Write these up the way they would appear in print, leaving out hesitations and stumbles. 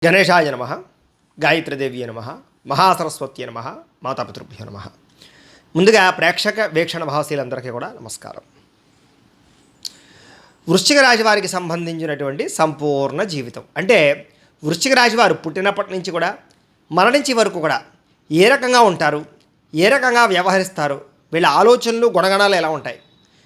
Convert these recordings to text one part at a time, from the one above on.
గణేశాయ నమ, గాయత్రీదేవి నమ, మహాసరస్వతి నమ, మాతాపితృభ్యో నమ. ముందుగా ప్రేక్షక వీక్షణ మహాశీలందరికీ కూడా నమస్కారం. వృశ్చిక రాశి వారికి సంబంధించినటువంటి సంపూర్ణ జీవితం అంటే వృశ్చిక రాశి వారు పుట్టినప్పటి నుంచి కూడా మరణించే వరకు కూడా ఏ రకంగా ఉంటారు, ఏ రకంగా వ్యవహరిస్తారు, వీళ్ళ ఆలోచనలు గుణగణాలు ఎలా ఉంటాయి,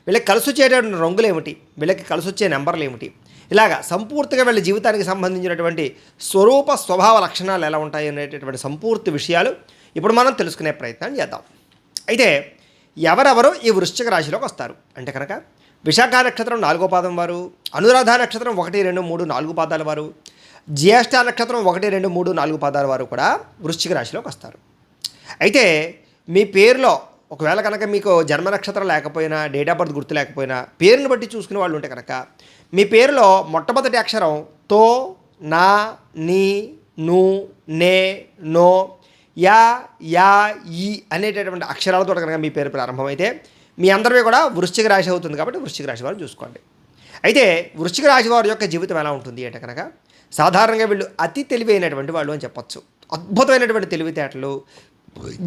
వీళ్ళకి కలిసి వచ్చేటటువంటి రంగులు ఏమిటి, వీళ్ళకి కలిసి వచ్చే నెంబర్లు ఏమిటి, ఇలాగా సంపూర్తిగా వీళ్ళ జీవితానికి సంబంధించినటువంటి స్వరూప స్వభావ లక్షణాలు ఎలా ఉంటాయి అనేటటువంటి సంపూర్తి విషయాలు ఇప్పుడు మనం తెలుసుకునే ప్రయత్నం చేద్దాం. అయితే ఎవరెవరు ఈ వృశ్చిక రాశిలోకి వస్తారు అంటే కనుక విశాఖ నక్షత్రం 4వ పాదం వారు, అనురాధ నక్షత్రం 1, 2, 3, 4 పాదాల వారు, జ్యేష్ఠ నక్షత్రం 1, 2, 3, 4 పాదాల వారు కూడా వృశ్చిక రాశిలోకి వస్తారు. అయితే మీ పేరులో ఒకవేళ కనుక మీకు జన్మ నక్షత్రం లేకపోయినా, డేట్ ఆఫ్ బర్త్ గుర్తు లేకపోయినా, పేరుని బట్టి చూసుకునే వాళ్ళు ఉంటే కనుక మీ పేరులో మొట్టమొదటి అక్షరం తో, నా, నీ, ను, నే, నో, యా, యా, ఈ అనేటటువంటి అక్షరాలతో కనుక మీ పేరు ప్రారంభమైతే మీ అందరివి కూడా వృశ్చిక రాశి అవుతుంది. కాబట్టి వృశ్చిక రాశి వారు చూసుకోండి. అయితే వృశ్చిక రాశి వారి యొక్క జీవితం ఎలా ఉంటుంది అంటే కనుక సాధారణంగా వీళ్ళు అతి తెలివైనటువంటి వాళ్ళు అని చెప్పచ్చు. అద్భుతమైనటువంటి తెలివితేటలు,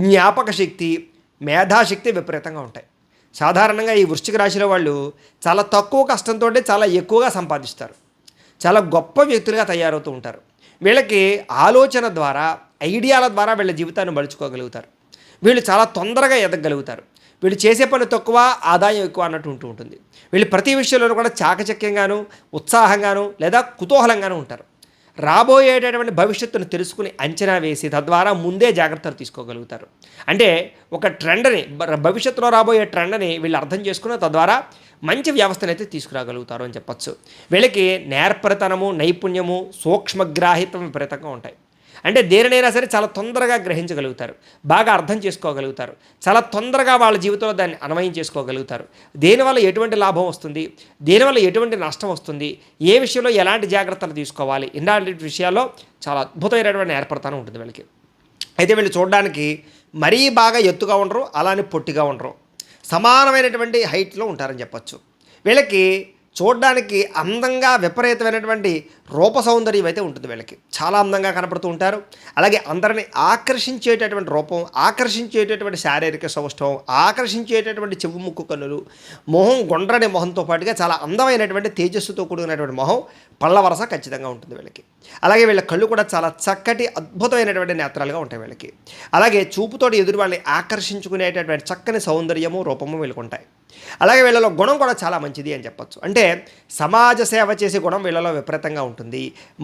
జ్ఞాపక శక్తి, మేధాశక్తి విపరీతంగా ఉంటాయి. సాధారణంగా ఈ వృశ్చిక రాశిలో వాళ్ళు చాలా తక్కువ కష్టంతో చాలా ఎక్కువగా సంపాదిస్తారు. చాలా గొప్ప వ్యక్తులుగా తయారవుతూ ఉంటారు. వీళ్ళకి ఆలోచన ద్వారా, ఐడియాల ద్వారా వీళ్ళ జీవితాన్ని మలుచుకోగలుగుతారు. వీళ్ళు చాలా తొందరగా ఎదగలుగుతారు. వీళ్ళు చేసే పని తక్కువ, ఆదాయం ఎక్కువ అన్నట్టు ఉంటుంది. వీళ్ళు ప్రతి విషయంలోనూ కూడా చాకచక్యంగాను, ఉత్సాహంగాను లేదా కుతూహలంగాను ఉంటారు. రాబోయేటటువంటి భవిష్యత్తును తెలుసుకుని అంచనా వేసి తద్వారా ముందే జాగ్రత్తలు తీసుకోగలుగుతారు. అంటే ఒక ట్రెండ్ని, భవిష్యత్తులో రాబోయే ట్రెండ్ని వీళ్ళు అర్థం చేసుకుని తద్వారా మంచి వ్యవస్థను అయితే తీసుకురాగలుగుతారు అని చెప్పచ్చు. వీళ్ళకి నేర్పరితనము, నైపుణ్యము, సూక్ష్మగ్రాహిత్వం విపరీతంగా ఉంటాయి. అంటే దేనినైనా సరే చాలా తొందరగా గ్రహించగలుగుతారు, బాగా అర్థం చేసుకోగలుగుతారు, చాలా తొందరగా వాళ్ళ జీవితంలో దాన్ని అన్వయం చేసుకోగలుగుతారు. దేనివల్ల ఎటువంటి లాభం వస్తుంది, దేనివల్ల ఎటువంటి నష్టం వస్తుంది, ఏ విషయంలో ఎలాంటి జాగ్రత్తలు తీసుకోవాలి, ఇలాంటి విషయాల్లో చాలా అద్భుతమైనటువంటి ఏర్పడతానే ఉంటుంది వీళ్ళకి. అయితే వీళ్ళు చూడడానికి మరీ బాగా ఎత్తుగా ఉండరు, అలానే పొట్టిగా ఉండరు, సమానమైనటువంటి హైట్లో ఉంటారని చెప్పచ్చు. వీళ్ళకి చూడడానికి అందంగా విపరీతమైనటువంటి రూప సౌందర్యం అయితే ఉంటుంది. వీళ్ళకి చాలా అందంగా కనపడుతూ ఉంటారు. అలాగే అందరిని ఆకర్షించేటటువంటి రూపం, ఆకర్షించేటటువంటి శారీరక సౌష్ఠవం, ఆకర్షించేటటువంటి చెవు, ముక్కు, కన్నులు, మొహం గుండ్రని మొహంతో పాటుగా చాలా అందమైనటువంటి తేజస్సుతో కూడినటువంటి మొహం, పళ్ళ వరస ఖచ్చితంగా ఉంటుంది వీళ్ళకి. అలాగే వీళ్ళ కళ్ళు కూడా చాలా చక్కటి అద్భుతమైనటువంటి నేత్రాలుగా ఉంటాయి వీళ్ళకి. అలాగే చూపుతోటి ఎదురు వాళ్ళని ఆకర్షించుకునేటటువంటి చక్కని సౌందర్యము, రూపము వీళ్ళకు ఉంటాయి. అలాగే వీళ్ళలో గుణం కూడా చాలా మంచిది అని చెప్పచ్చు. అంటే సమాజ సేవ చేసే గుణం వీళ్ళలో విపరీతంగా ఉంటుంది.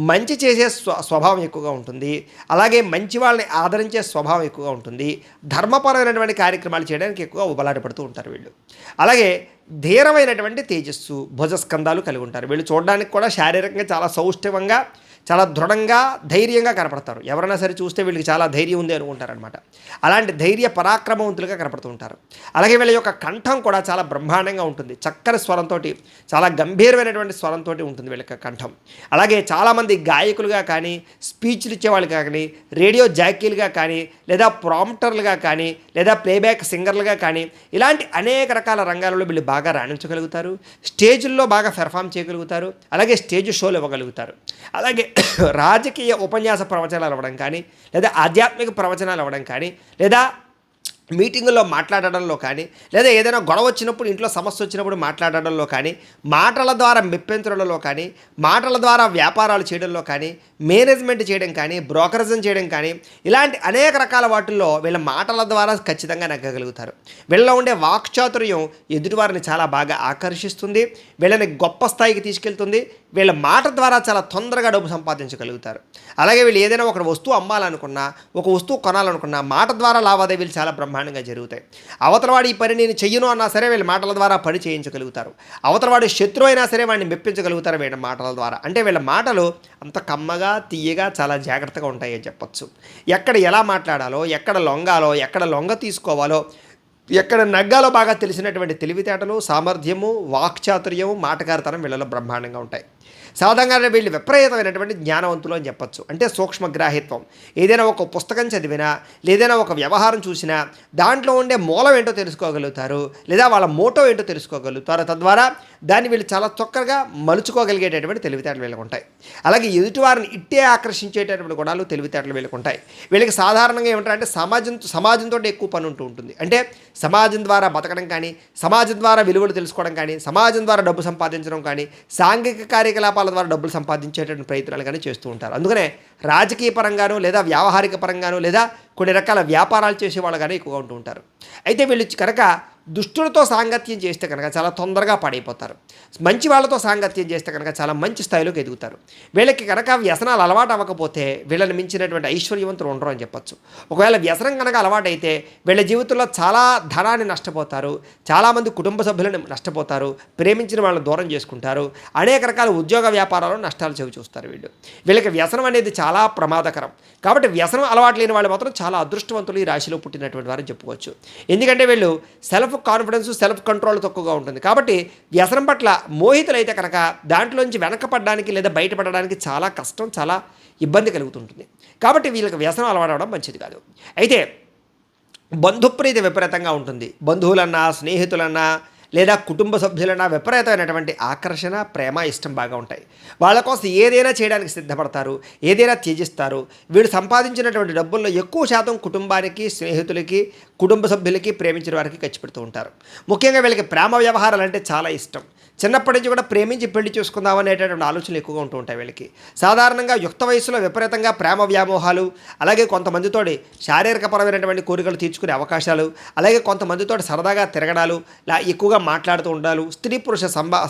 మంచి చేసే స్వభావం ఎక్కువగా ఉంటుంది. అలాగే మంచి వాళ్ళని ఆదరించే స్వభావం ఎక్కువగా ఉంటుంది. ధర్మపరమైనటువంటి కార్యక్రమాలు చేయడానికి ఎక్కువ ఉబలాటపడుతూ ఉంటారు వీళ్ళు. అలాగే ధీరమైనటువంటి తేజస్సు, భుజస్కంధాలు కలిగి ఉంటారు. వీళ్ళు చూడడానికి కూడా శారీరకంగా చాలా సౌష్ఠవంగా, చాలా దృఢంగా, ధైర్యంగా కనపడతారు. ఎవరైనా సరే చూస్తే వీళ్ళకి చాలా ధైర్యం ఉంది అనుకుంటారనమాట. అలాంటి ధైర్య పరాక్రమవంతులుగా కనపడుతూ ఉంటారు. అలాగే వీళ్ళ యొక్క కంఠం కూడా చాలా బ్రహ్మాండంగా ఉంటుంది. చక్కని స్వరంతో, చాలా గంభీరమైనటువంటి స్వరంతో ఉంటుంది వీళ్ళ యొక్క కంఠం. అలాగే చాలామంది గాయకులుగా కానీ, స్పీచ్లు ఇచ్చేవాళ్ళు కానీ, రేడియో జాకీలుగా కానీ, లేదా ప్రాంప్టర్లుగా కానీ, లేదా ప్లేబ్యాక్ సింగర్లుగా కానీ, ఇలాంటి అనేక రకాల రంగాలలో వీళ్ళు బాగా రాణించగలుగుతారు. స్టేజుల్లో బాగా పెర్ఫామ్ చేయగలుగుతారు. అలాగే స్టేజ్ షోలు ఇవ్వగలుగుతారు. అలాగే రాజకీయ ఉపన్యాస ప్రవచనాలు అవ్వడం కానీ, లేదా ఆధ్యాత్మిక ప్రవచనాలు అవ్వడం కానీ, లేదా మీటింగుల్లో మాట్లాడడంలో కానీ, లేదా ఏదైనా గొడవ వచ్చినప్పుడు, ఇంట్లో సమస్య వచ్చినప్పుడు మాట్లాడడంలో కానీ, మాటల ద్వారా మెప్పించడంలో కానీ, మాటల ద్వారా వ్యాపారాలు చేయడంలో కానీ, మేనేజ్మెంట్ చేయడం కానీ, బ్రోకరేజం చేయడం కానీ, ఇలాంటి అనేక రకాల వాటిల్లో వీళ్ళ మాటల ద్వారా ఖచ్చితంగా నెగ్గగలుగుతారు. వీళ్ళలో ఉండే వాక్చాతుర్యం ఎదుటివారిని చాలా బాగా ఆకర్షిస్తుంది, వీళ్ళని గొప్ప స్థాయికి తీసుకెళ్తుంది. వీళ్ళ మాట ద్వారా చాలా తొందరగా డబ్బు సంపాదించగలుగుతారు. అలాగే వీళ్ళు ఏదైనా ఒక వస్తువు అమ్మాలనుకున్నా, ఒక వస్తువు కొనాలనుకున్నా మాట ద్వారా లావాదేవీలు చాలా బ్రహ్మాండంగా జరుగుతాయి. అవతలవాడు ఈ పని నేను చెయ్యను అన్నా సరే వీళ్ళ మాటల ద్వారా పని చేయించగలుగుతారు. అవతలవాడు శత్రువు అయినా సరే వాడిని మెప్పించగలుగుతారు వీళ్ళ మాటల ద్వారా. అంటే వీళ్ళ మాటలు అంత కమ్మగా, తీయగా, చాలా జాగ్రత్తగా ఉంటాయి అని చెప్పచ్చు. ఎక్కడ ఎలా మాట్లాడాలో, ఎక్కడ లొంగాలో, ఎక్కడ లొంగ తీసుకోవాలో, ఎక్కడ నగ్గాలో బాగా తెలిసినటువంటి తెలివితేటలు, సామర్థ్యము, వాక్చాతుర్యము, మాటకారితనం వీళ్ళలో బ్రహ్మాండంగా ఉంటాయి. సాధారణంగా వీళ్ళు విపరీతమైనటువంటి జ్ఞానవంతులు అని చెప్పచ్చు. అంటే సూక్ష్మగ్రాహిత్వం. ఏదైనా ఒక పుస్తకం చదివినా లేదైనా ఒక వ్యవహారం చూసినా దాంట్లో ఉండే మూలం ఏంటో తెలుసుకోగలుగుతారు, లేదా వాళ్ళ మోటో ఏంటో తెలుసుకోగలుగుతారు. తద్వారా దాన్ని వీళ్ళు చాలా చక్కగా మలుచుకోగలిగేటటువంటి తెలివితేటలు వీళ్ళకు ఉంటాయి. అలాగే ఎదుటివారిని ఇట్టే ఆకర్షించేటటువంటి గుణాలు తెలివితేటలు వీళ్ళకు ఉంటాయి. వీళ్ళకి సాధారణంగా ఏమంటారంటే సమాజంతో ఎక్కువ పని ఉంటుంది. అంటే సమాజం ద్వారా బతకడం కానీ, సమాజం ద్వారా విలువలు తెలుసుకోవడం కానీ, సమాజం ద్వారా డబ్బు సంపాదించడం కానీ, సాంఘిక కార్యకలాపాల ద్వారా డబ్బులు సంపాదించేటువంటి ప్రయత్నాలు కానీ చేస్తూ ఉంటారు. అందుకనే రాజకీయ పరంగానూ లేదా వ్యావహారిక పరంగానూ లేదా కొన్ని రకాల వ్యాపారాలు చేసేవాళ్ళు కానీ ఎక్కువగా ఉంటూ ఉంటారు. అయితే వీళ్ళు కనుక దుష్టులతో సాంగత్యం చేస్తే కనుక చాలా తొందరగా పాడైపోతారు. మంచి వాళ్ళతో సాంగత్యం చేస్తే కనుక చాలా మంచి స్థాయిలోకి ఎదుగుతారు. వీళ్ళకి కనుక వ్యసనాలు అలవాటు అవ్వకపోతే వీళ్ళని మించినటువంటి ఐశ్వర్యవంతులు ఉండరు అని చెప్పచ్చు. ఒకవేళ వ్యసనం కనుక అలవాటైతే వీళ్ళ జీవితంలో చాలా ధనాన్ని నష్టపోతారు, చాలామంది కుటుంబ సభ్యులను నష్టపోతారు, ప్రేమించిన వాళ్ళని దూరం చేసుకుంటారు, అనేక రకాల ఉద్యోగ వ్యాపారాల్లో నష్టాలు చవి చూస్తారు. వీళ్ళకి వ్యసనం అనేది చాలా ప్రమాదకరం. కాబట్టి వ్యసనం అలవాటు లేని వాళ్ళు మాత్రం చాలా అదృష్టవంతులు ఈ రాశిలో పుట్టినటువంటి వారని చెప్పుకోవచ్చు. ఎందుకంటే వీళ్ళు సెల్ఫ్ కాన్ఫిడెన్స్, సెల్ఫ్ కంట్రోల్ తక్కువగా ఉంటుంది. కాబట్టి వ్యసనం పట్ల మోహితులైతే కనుక దాంట్లోంచి వెనకపడడానికి లేదా బయటపడడానికి చాలా కష్టం, చాలా ఇబ్బంది కలుగుతుంటుంది. కాబట్టి వీళ్ళకి వ్యసనం అలవాడవడం మంచిది కాదు. అయితే బంధుప్రీతి విపరీతంగా ఉంటుంది. బంధువులన్నా, స్నేహితులన్నా లేదా కుటుంబ సభ్యులన్నా విపరీతమైనటువంటి ఆకర్షణ, ప్రేమ, ఇష్టం బాగా ఉంటాయి. వాళ్ళ కోసం ఏదైనా చేయడానికి సిద్ధపడతారు, ఏదైనా త్యజిస్తారు. వీళ్ళు సంపాదించినటువంటి డబ్బుల్లో ఎక్కువ శాతం కుటుంబానికి, స్నేహితులకి, కుటుంబ సభ్యులకి, ప్రేమించిన వారికి ఖర్చు పెడుతూ ఉంటారు. ముఖ్యంగా వీళ్ళకి ప్రేమ వ్యవహారాలు అంటే చాలా ఇష్టం. చిన్నప్పటి నుంచి కూడా ప్రేమించి పెళ్లి చేసుకుందాం అనేటటువంటి ఆలోచనలు ఎక్కువగా ఉంటూ ఉంటాయి వీళ్ళకి. సాధారణంగా యుక్త వయసులో విపరీతంగా ప్రేమ వ్యామోహాలు, అలాగే కొంతమందితోటి శారీరకపరమైనటువంటి కోరికలు తీర్చుకునే అవకాశాలు, అలాగే కొంతమందితోటి సరదాగా తిరగడాలు, ఎక్కువగా మాట్లాడుతూ ఉండాలి, స్త్రీ పురుష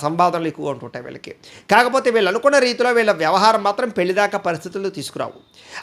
సంవాదనలు ఎక్కువగా ఉంటుంటాయి వీళ్ళకి. కాకపోతే వీళ్ళు అనుకున్న రీతిలో వీళ్ళ వ్యవహారం మాత్రం పెళ్లిదాకా పరిస్థితులు తీసుకురావు.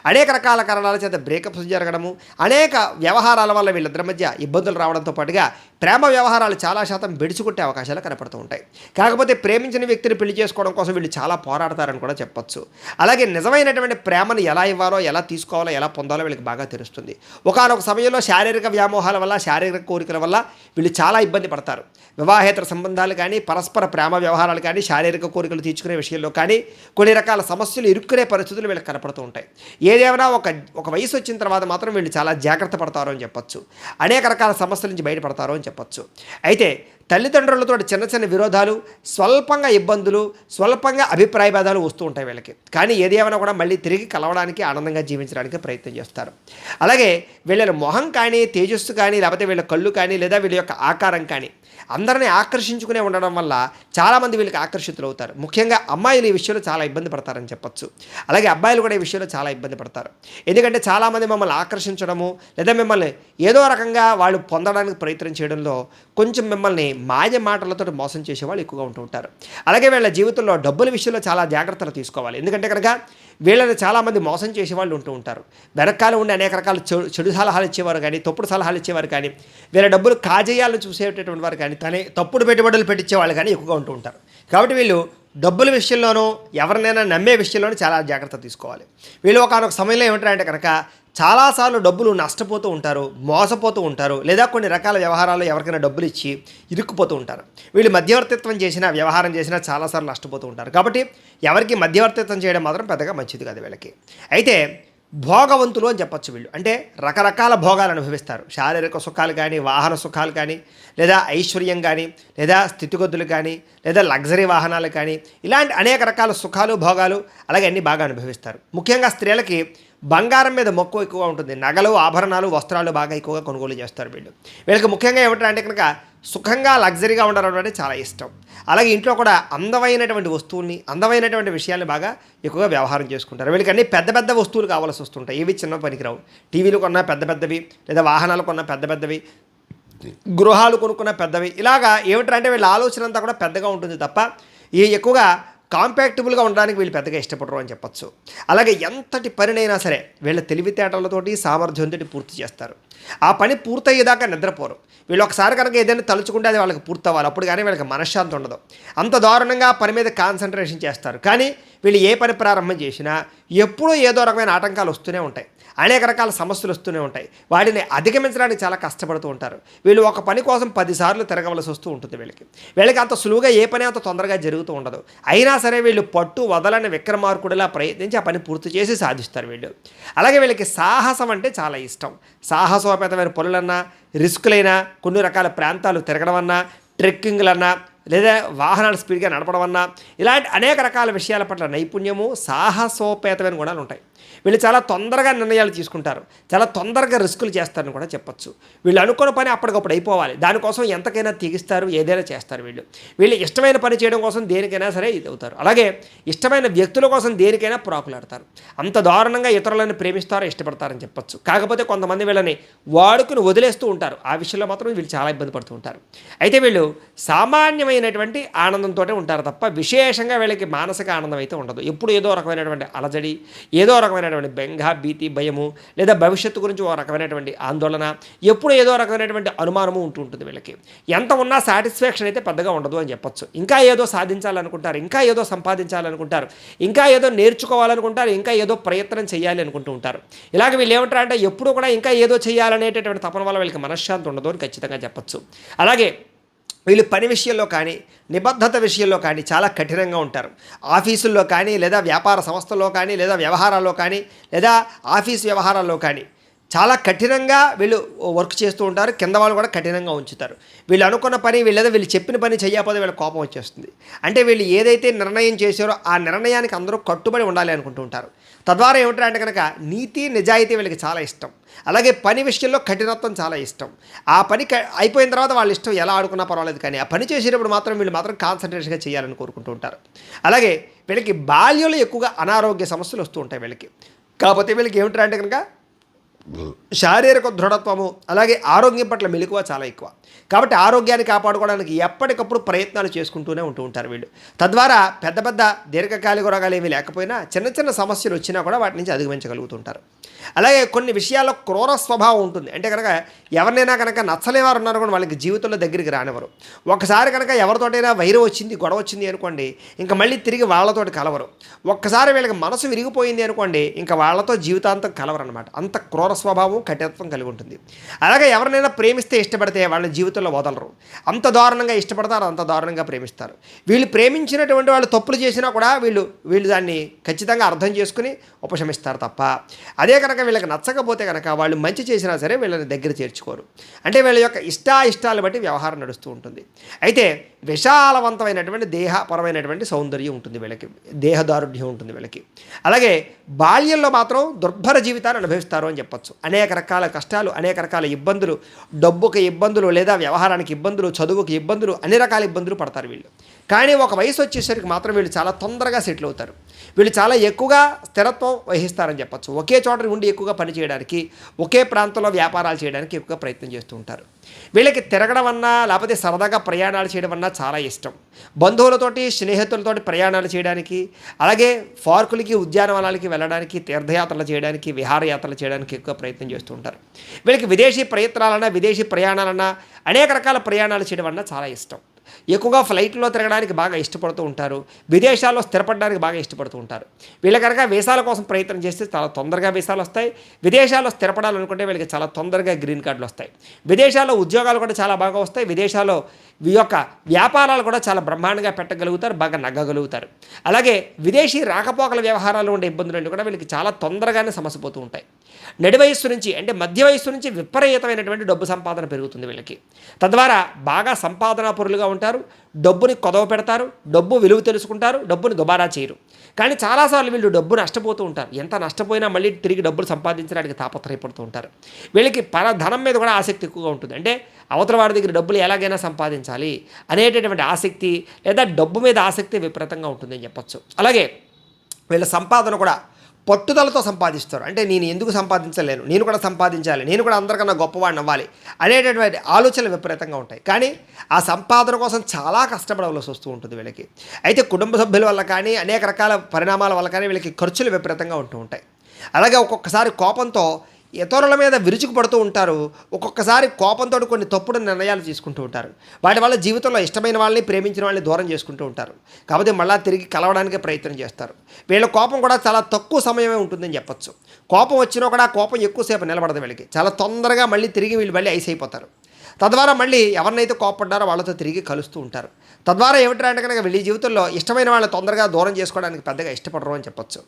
అనేక రకాల కారణాల చేత బ్రేకప్స్ జరగడము, అనేక వ్యవహారాల వల్ల వీళ్ళిద్దరి మధ్య ఇబ్బందులు రావడంతో పాటుగా ప్రేమ వ్యవహారాలు చాలా శాతం బెడిచికొట్టే అవకాశాలు కనపడుతూ ఉంటాయి. కాకపోతే ప్రేమించిన వ్యక్తిని పెళ్లి చేసుకోవడం కోసం వీళ్ళు చాలా పోరాడతారని కూడా చెప్పచ్చు. అలాగే నిజమైనటువంటి ప్రేమను ఎలా ఇవ్వాలో, ఎలా తీసుకోవాలో, ఎలా పొందాలో వీళ్ళకి బాగా తెలుస్తుంది. ఒకానొక సమయంలో శారీరక వ్యామోహాల వల్ల, శారీరక కోరికల వల్ల వీళ్ళు చాలా ఇబ్బంది పడతారు. వివాహేతర సంబంధాలు కానీ, పరస్పర ప్రేమ వ్యవహారాలు కానీ, శారీరక కోరికలు తీర్చుకునే విషయంలో కానీ కొన్ని రకాల సమస్యలు ఇరుక్కునే పరిస్థితులు వీళ్ళకి కనపడుతూ ఉంటాయి. ఏదేమైనా ఒక వయసు వచ్చిన తర్వాత మాత్రం వీళ్ళు చాలా జాగ్రత్త పడతారు అని చెప్పచ్చు. అనేక రకాల సమస్యల నుంచి బయటపడతారు అని చెప్పచ్చు. అయితే తల్లిదండ్రులతో చిన్న చిన్న విరోధాలు, స్వల్పంగా ఇబ్బందులు, స్వల్పంగా అభిప్రాయ భేదాలు వస్తూ ఉంటాయి వీళ్ళకి. కానీ ఏదేమైనా కూడా మళ్ళీ తిరిగి కలవడానికి, ఆనందంగా జీవించడానికి ప్రయత్నం చేస్తారు. అలాగే వీళ్ళ మొహం కానీ, తేజస్సు కానీ, లేకపోతే వీళ్ళ కళ్ళు కానీ, లేదా వీళ్ళ యొక్క ఆకారం కానీ అందరినీ ఆకర్షించుకునే ఉండడం వల్ల చాలామంది వీళ్ళకి ఆకర్షితులు అవుతారు. ముఖ్యంగా అమ్మాయిలు ఈ విషయంలో చాలా ఇబ్బంది పడతారని చెప్పచ్చు. అలాగే అబ్బాయిలు కూడా ఈ విషయంలో చాలా ఇబ్బంది పడతారు. ఎందుకంటే చాలామంది మమ్మల్ని ఆకర్షించడము, లేదా మిమ్మల్ని ఏదో రకంగా వాళ్ళు పొందడానికి ప్రయత్నం చేయడంలో కొంచెం మిమ్మల్ని మాయ మాటలతో మోసం చేసేవాళ్ళు ఎక్కువగా ఉంటూ ఉంటారు. అలాగే వీళ్ళ జీవితంలో డబ్బుల విషయంలో చాలా జాగ్రత్తలు తీసుకోవాలి. ఎందుకంటే కనుక వీళ్ళని చాలామంది మోసం చేసేవాళ్ళు ఉంటూ ఉంటారు. వెనకాల ఉండి అనేక రకాల చెడు సలహాలు ఇచ్చేవారు కానీ, తప్పుడు సలహాలు ఇచ్చేవారు కానీ, వీళ్ళ డబ్బులు కాజేయాలని చూసేటటువంటి వారు కానీ, తప్పుడు పెట్టుబడులు పెట్టించేవాళ్ళు కానీ ఎక్కువగా ఉంటూ ఉంటారు. కాబట్టి వీళ్ళు డబ్బుల విషయంలోనూ, ఎవరినైనా నమ్మే విషయంలోనూ చాలా జాగ్రత్త తీసుకోవాలి. వీళ్ళు ఒకనొక సమయంలో ఏమంటారంటే కనుక చాలాసార్లు డబ్బులు నష్టపోతూ ఉంటారు, మోసపోతూ ఉంటారు, లేదా కొన్ని రకాల వ్యవహారాలు ఎవరికైనా డబ్బులు ఇచ్చి ఇరుక్కుపోతూ ఉంటారు. వీళ్ళు మధ్యవర్తిత్వం చేసినా, వ్యవహారం చేసినా చాలాసార్లు నష్టపోతూ ఉంటారు. కాబట్టి ఎవరికి మధ్యవర్తిత్వం చేయడం మాత్రం పెద్దగా మంచిది కాదు వీళ్ళకి. అయితే భోగవంతులు అని చెప్పచ్చు వీళ్ళు. అంటే రకరకాల భోగాలు అనుభవిస్తారు. శారీరక సుఖాలు కానీ, వాహన సుఖాలు కానీ, లేదా ఐశ్వర్యం కానీ, లేదా స్థితిగతులు కానీ, లేదా లగ్జరీ వాహనాలు కానీ, ఇలాంటి అనేక రకాల సుఖాలు, భోగాలు అలాగే అన్నీ బాగా అనుభవిస్తారు. ముఖ్యంగా స్త్రీలకి బంగారం మీద మక్కువ ఎక్కువగా ఉంటుంది. నగలు, ఆభరణాలు, వస్త్రాలు బాగా ఎక్కువగా కొనుగోలు చేస్తారు వీళ్ళకి ముఖ్యంగా ఏమిటంటే కనుక సుఖంగా, లగ్జరీగా ఉండడం అంటే చాలా ఇష్టం. అలాగే ఇంట్లో కూడా అందమైనటువంటి వస్తువుల్ని, అందమైనటువంటి విషయాల్ని బాగా ఎక్కువగా వ్యవహారం చేసుకుంటారు. వీళ్ళకి అన్ని పెద్ద పెద్ద వస్తువులు కావాల్సి వస్తుంటాయి. ఇవి చిన్న పనికిరావు. టీవీలు కొన్నా పెద్ద పెద్దవి, లేదా వాహనాలు కొన్నా పెద్ద పెద్దవి, గృహాలు కొనుక్కున్న పెద్దవి. ఇలాగా ఏమిటంటే వీళ్ళ ఆలోచన అంతా కూడా పెద్దగా ఉంటుంది తప్ప ఈ ఎక్కువగా కాంపాక్టబుల్గా ఉండడానికి వీళ్ళు పెద్దగా ఇష్టపడరు అని చెప్పచ్చు. అలాగే ఎంతటి పనినైనా సరే వీళ్ళ తెలివితేటలతోటి, సామర్థ్యంతో పూర్తి చేస్తారు. ఆ పని పూర్తయ్యేదాకా నిద్రపోరు. వీళ్ళు ఒకసారి కనుక ఏదైనా తలుచుకుంటే అది వాళ్ళకి పూర్తవ్వాలి. అప్పుడు కానీ వీళ్ళకి మనశ్శాంతి ఉండదు. అంత దారుణంగా పని మీద కాన్సన్ట్రేషన్ చేస్తారు. కానీ వీళ్ళు ఏ పని ప్రారంభం చేసినా ఎప్పుడూ ఏదో రకమైన ఆటంకాలు వస్తూనే ఉంటాయి, అనేక రకాల సమస్యలు వస్తూనే ఉంటాయి. వాటిని అధిగమించడానికి చాలా కష్టపడుతూ ఉంటారు. వీళ్ళు ఒక పని కోసం 10 సార్లు తిరగవలసి వస్తూ ఉంటుంది. వీళ్ళకి అంత సులువుగా ఏ పని అంత తొందరగా జరుగుతూ ఉండదు. అయినా సరే వీళ్ళు పట్టు వదలని విక్రమార్కుడిలా ప్రయత్నించి ఆ పని పూర్తి చేసి సాధిస్తారు వీళ్ళు. అలాగే వీళ్ళకి సాహసం అంటే చాలా ఇష్టం. సాహసోపేతమైన పనులన్నా, రిస్కులైనా, కొన్ని రకాల ప్రాంతాలు తిరగడం అన్నా, ట్రెక్కింగ్లన్నా, లేదా వాహనాలు స్పీడ్గా నడపడం అన్నా, ఇలాంటి అనేక రకాల విషయాల పట్ల నైపుణ్యము, సాహసోపేతమైన గుణాలు ఉంటాయి. వీళ్ళు చాలా తొందరగా నిర్ణయాలు తీసుకుంటారు, చాలా తొందరగా రిస్కులు చేస్తారని కూడా చెప్పచ్చు. వీళ్ళు అనుకున్న పని అప్పటికప్పుడు అయిపోవాలి, దానికోసం ఎంతకైనా తెగిస్తారు, ఏదైనా చేస్తారు. వీళ్ళు ఇష్టమైన పని చేయడం కోసం దేనికైనా సరే ఇది అవుతారు. అలాగే ఇష్టమైన వ్యక్తుల కోసం దేనికైనా ప్రాకులాడతారు. అంత దారుణంగా ఇతరులను ప్రేమిస్తారో ఇష్టపడతారని చెప్పచ్చు. కాకపోతే కొంతమంది వీళ్ళని వాడుకుని వదిలేస్తూ ఉంటారు. ఆ విషయంలో మాత్రం వీళ్ళు చాలా ఇబ్బంది పడుతూ ఉంటారు. అయితే వీళ్ళు సామాన్యమైనటువంటి ఆనందంతో ఉంటారు తప్ప విశేషంగా వీళ్ళకి మానసిక ఆనందం అయితే ఉండదు. ఎప్పుడు ఏదో రకమైనటువంటి అలజడి, ఏదో రకమైనటువంటి బెంగ, భీతి, భయము, లేదా భవిష్యత్తు గురించి ఓ రకమైనటువంటి ఆందోళన, ఎప్పుడు ఏదో రకమైనటువంటి అనుమానము ఉంటుంది వీళ్ళకి. ఎంత ఉన్నా సాటిస్ఫాక్షన్ అయితే పెద్దగా ఉండదు అని చెప్పొచ్చు. ఇంకా ఏదో సాధించాలనుకుంటారు, ఇంకా ఏదో సంపాదించాలనుకుంటారు, ఇంకా ఏదో నేర్చుకోవాలనుకుంటారు, ఇంకా ఏదో ప్రయత్నం చేయాలి అనుకుంటూ ఉంటారు. ఇలాగ వీళ్ళు ఏమంటారు అంటే ఎప్పుడు కూడా ఇంకా ఏదో చేయాలనేటటువంటి తపన వల్ల వీళ్ళకి మనశ్శాంతి ఉండదు అని ఖచ్చితంగా చెప్పచ్చు. అలాగే వీళ్ళు పని విషయంలో కానీ, నిబద్ధత విషయంలో కానీ చాలా కఠినంగా ఉంటారు. ఆఫీసుల్లో కానీ, లేదా వ్యాపార సంస్థల్లో కానీ, లేదా వ్యవహారాల్లో కానీ, లేదా ఆఫీస్ వ్యవహారాల్లో కానీ చాలా కఠినంగా వీళ్ళు వర్క్ చేస్తూ ఉంటారు. కింద వాళ్ళు కూడా కఠినంగా ఉంచుతారు. వీళ్ళు అనుకున్న పని వీళ్ళు చెప్పిన పని చేయకపోతే వీళ్ళ కోపం వచ్చేస్తుంది. అంటే వీళ్ళు ఏదైతే నిర్ణయం చేశారో ఆ నిర్ణయానికి అందరూ కట్టుబడి ఉండాలి అనుకుంటూ ఉంటారు. తద్వారా ఏమిటంటే కనుక నీతి, నిజాయితీ వీళ్ళకి చాలా ఇష్టం. అలాగే పని విషయంలో కఠినత్వం చాలా ఇష్టం. ఆ పని అయిపోయిన తర్వాత వాళ్ళ ఇష్టం ఎలా ఆడుకున్నా పర్వాలేదు, కానీ ఆ పని చేసేటప్పుడు వీళ్ళు మాత్రం కాన్సన్ట్రేషన్గా చేయాలని కోరుకుంటూ ఉంటారు. అలాగే వీళ్ళకి బాల్యంలో ఎక్కువగా అనారోగ్య సమస్యలు వస్తూ ఉంటాయి వీళ్ళకి. కాకపోతే వీళ్ళకి ఏమిటంటే కనుక శారీరక దృఢత్వము, అలాగే ఆరోగ్యం పట్ల మెలకువ చాలా ఎక్కువ. కాబట్టి ఆరోగ్యాన్ని కాపాడుకోవడానికి ఎప్పటికప్పుడు ప్రయత్నాలు చేసుకుంటూనే ఉంటూ ఉంటారు వీళ్ళు. తద్వారా పెద్ద పెద్ద దీర్ఘకాలిక రోగాలు ఏమీ లేకపోయినా చిన్న చిన్న సమస్యలు వచ్చినా కూడా వాటి నుంచి అధిగమించగలుగుతుంటారు. అలాగే కొన్ని విషయాల్లో క్రూర స్వభావం ఉంటుంది. అంటే కనుక ఎవరినైనా కనుక నచ్చలేవారు ఉన్నారు కూడా వాళ్ళకి జీవితంలో దగ్గరికి రానివ్వరు. ఒకసారి కనుక ఎవరితోటైనా వైరం వచ్చింది, గొడవ వచ్చింది అనుకోండి, ఇంకా మళ్ళీ తిరిగి వాళ్ళతోటి కలవరు. ఒక్కసారి వీళ్ళకి మనసు విరిగిపోయింది అనుకోండి, ఇంకా వాళ్ళతో జీవితాంతం కలవరు అనమాట. అంత క్రూర స్వభావం, కఠినత్వం కలిగి ఉంటుంది. అలాగే ఎవరినైనా ప్రేమిస్తే, ఇష్టపడితే వాళ్ళ జీవితంలో వదలరు. అంత దారుణంగా ఇష్టపడతారు, అంత దారుణంగా ప్రేమిస్తారు. వీళ్ళు ప్రేమించినటువంటి వాళ్ళు తప్పులు చేసినా కూడా వీళ్ళు దాన్ని ఖచ్చితంగా అర్థం చేసుకుని ఉపశమిస్తారు తప్ప, అదే కనుక వీళ్ళకి నచ్చకపోతే కనుక వాళ్ళు మంచి చేసినా సరే వీళ్ళని దగ్గర చేర్చుకోరు. అంటే వీళ్ళ యొక్క ఇష్టాయిష్టాలు బట్టి వ్యవహారం నడుస్తూ ఉంటుంది. అయితే విశాలవంతమైనటువంటి దేహపరమైనటువంటి సౌందర్యం ఉంటుంది వీళ్ళకి, దేహదారుఢ్యం ఉంటుంది వీళ్ళకి. అలాగే బాల్యంలో మాత్రం దుర్భర జీవితాన్ని అనుభవిస్తారు అని చెప్పచ్చు. అనేక రకాల కష్టాలు, అనేక రకాల ఇబ్బందులు, డబ్బుకి ఇబ్బందులు, లేదా వ్యవహారానికి ఇబ్బందులు, చదువుకి ఇబ్బందులు, అన్ని రకాల ఇబ్బందులు పడతారు వీళ్ళు. కానీ ఒక వయసు వచ్చేసరికి మాత్రం వీళ్ళు చాలా తొందరగా సెటిల్ అవుతారు. వీళ్ళు చాలా ఎక్కువగా స్థిరత్వం వహిస్తారని చెప్పచ్చు. ఒకే చోట ఉండి ఎక్కువగా పని చేయడానికి, ఒకే ప్రాంతంలో వ్యాపారాలు చేయడానికి ఎక్కువగా ప్రయత్నం చేస్తూ ఉంటారు. వీళ్ళకి తిరగడం అన్నా, లేకపోతే సరదాగా ప్రయాణాలు చేయడం అన్నా చాలా ఇష్టం. బంధువులతోటి, స్నేహితులతోటి ప్రయాణాలు చేయడానికి, అలాగే పార్కులకి, ఉద్యానవనాలకి వెళ్ళడానికి, తీర్థయాత్రలు చేయడానికి, విహారయాత్రలు చేయడానికి ఎక్కువ ప్రయత్నం చేస్తూ ఉంటారు. వీళ్ళకి విదేశీ ప్రయత్నాలన్నా, విదేశీ ప్రయాణాలన్నా, అనేక రకాల ప్రయాణాలు చేయడం అన్నా చాలా ఇష్టం. ఎక్కువగా ఫ్లైట్లో తిరగడానికి బాగా ఇష్టపడుతూ ఉంటారు. విదేశాల్లో స్థిరపడడానికి బాగా ఇష్టపడుతూ ఉంటారు. వీళ్ళ కనుక వీసాల కోసం ప్రయత్నం చేస్తే చాలా తొందరగా వీసాలు వస్తాయి. విదేశాల్లో స్థిరపడాలనుకుంటే వీళ్ళకి చాలా తొందరగా గ్రీన్ కార్డులు వస్తాయి. విదేశాల్లో ఉద్యోగాలు కూడా చాలా బాగా వస్తాయి. విదేశాల్లో ఈ యొక్క వ్యాపారాలు కూడా చాలా బ్రహ్మాండంగా పెట్టగలుగుతారు, బాగా నగ్గగలుగుతారు. అలాగే విదేశీ రాకపోకల వ్యవహారాలు ఉండే ఇబ్బందులు కూడా వీళ్ళకి చాలా తొందరగానే సమసిపోతూ ఉంటాయి. నడి వయస్సు నుంచి, అంటే మధ్య వయస్సు నుంచి విపరీతమైనటువంటి డబ్బు సంపాదన పెరుగుతుంది వీళ్ళకి. తద్వారా బాగా సంపాదనా పరులుగా ఉంటారు. డబ్బుని కొదవ పెడతారు, డబ్బు విలువ తెలుసుకుంటారు, డబ్బుని దుబారా చేయరు. కానీ చాలాసార్లు వీళ్ళు డబ్బు నష్టపోతూ ఉంటారు. ఎంత నష్టపోయినా మళ్ళీ తిరిగి డబ్బులు సంపాదించడానికి తాపత్రయపడుతూ ఉంటారు. వీళ్ళకి ధనం మీద కూడా ఆసక్తి ఎక్కువగా ఉంటుంది. అంటే అవతల వాడి దగ్గర డబ్బులు ఎలాగైనా సంపాదించాలి అనేటటువంటి ఆసక్తి, లేదా డబ్బు మీద ఆసక్తి విపరీతంగా ఉంటుందని చెప్పచ్చు. అలాగే వీళ్ళ సంపాదన కూడా పట్టుదలతో సంపాదిస్తారు. అంటే నేను ఎందుకు సంపాదించలేను, నేను కూడా సంపాదించాలి, నేను కూడా అందరికన్నా గొప్పవాడిని అవ్వాలి అనేటటువంటి ఆలోచనలు విపరీతంగా ఉంటాయి. కానీ ఆ సంపాదన కోసం చాలా కష్టపడవలసి వస్తూ ఉంటుంది వీళ్ళకి. అయితే కుటుంబ సభ్యుల వల్ల కానీ, అనేక రకాల పరిణామాల వల్ల కానీ వీళ్ళకి ఖర్చులు విపరీతంగా ఉంటూ ఉంటాయి. అలాగే ఒక్కొక్కసారి కోపంతో ఇతరుల మీద విరుచుకుపడుతూ ఉంటారు. ఒక్కొక్కసారి కోపంతో కొన్ని తప్పుడు నిర్ణయాలు తీసుకుంటూ ఉంటారు. వాటి వల్ల జీవితంలో ఇష్టమైన వాళ్ళని, ప్రేమించిన వాళ్ళని దూరం చేసుకుంటూ ఉంటారు. కాకపోతే మళ్ళీ తిరిగి కలవడానికే ప్రయత్నం చేస్తారు. వీళ్ళ కోపం కూడా చాలా తక్కువ సమయమే ఉంటుందని చెప్పొచ్చు. కోపం వచ్చినా కూడా ఆ కోపం ఎక్కువసేపు నిలబడదు వీళ్ళకి. చాలా తొందరగా మళ్ళీ తిరిగి వీళ్ళు మళ్ళీ ఐస్ అయిపోతారు. తద్వారా మళ్ళీ ఎవరినైతే కోపడ్డారో వాళ్ళతో తిరిగి కలుస్తూ ఉంటారు. తద్వారా ఏమిటంటే కనుక వీళ్ళ జీవితంలో ఇష్టమైన వాళ్ళని తొందరగా దూరం చేసుకోవడానికి పెద్దగా ఇష్టపడరు అని చెప్పొచ్చు.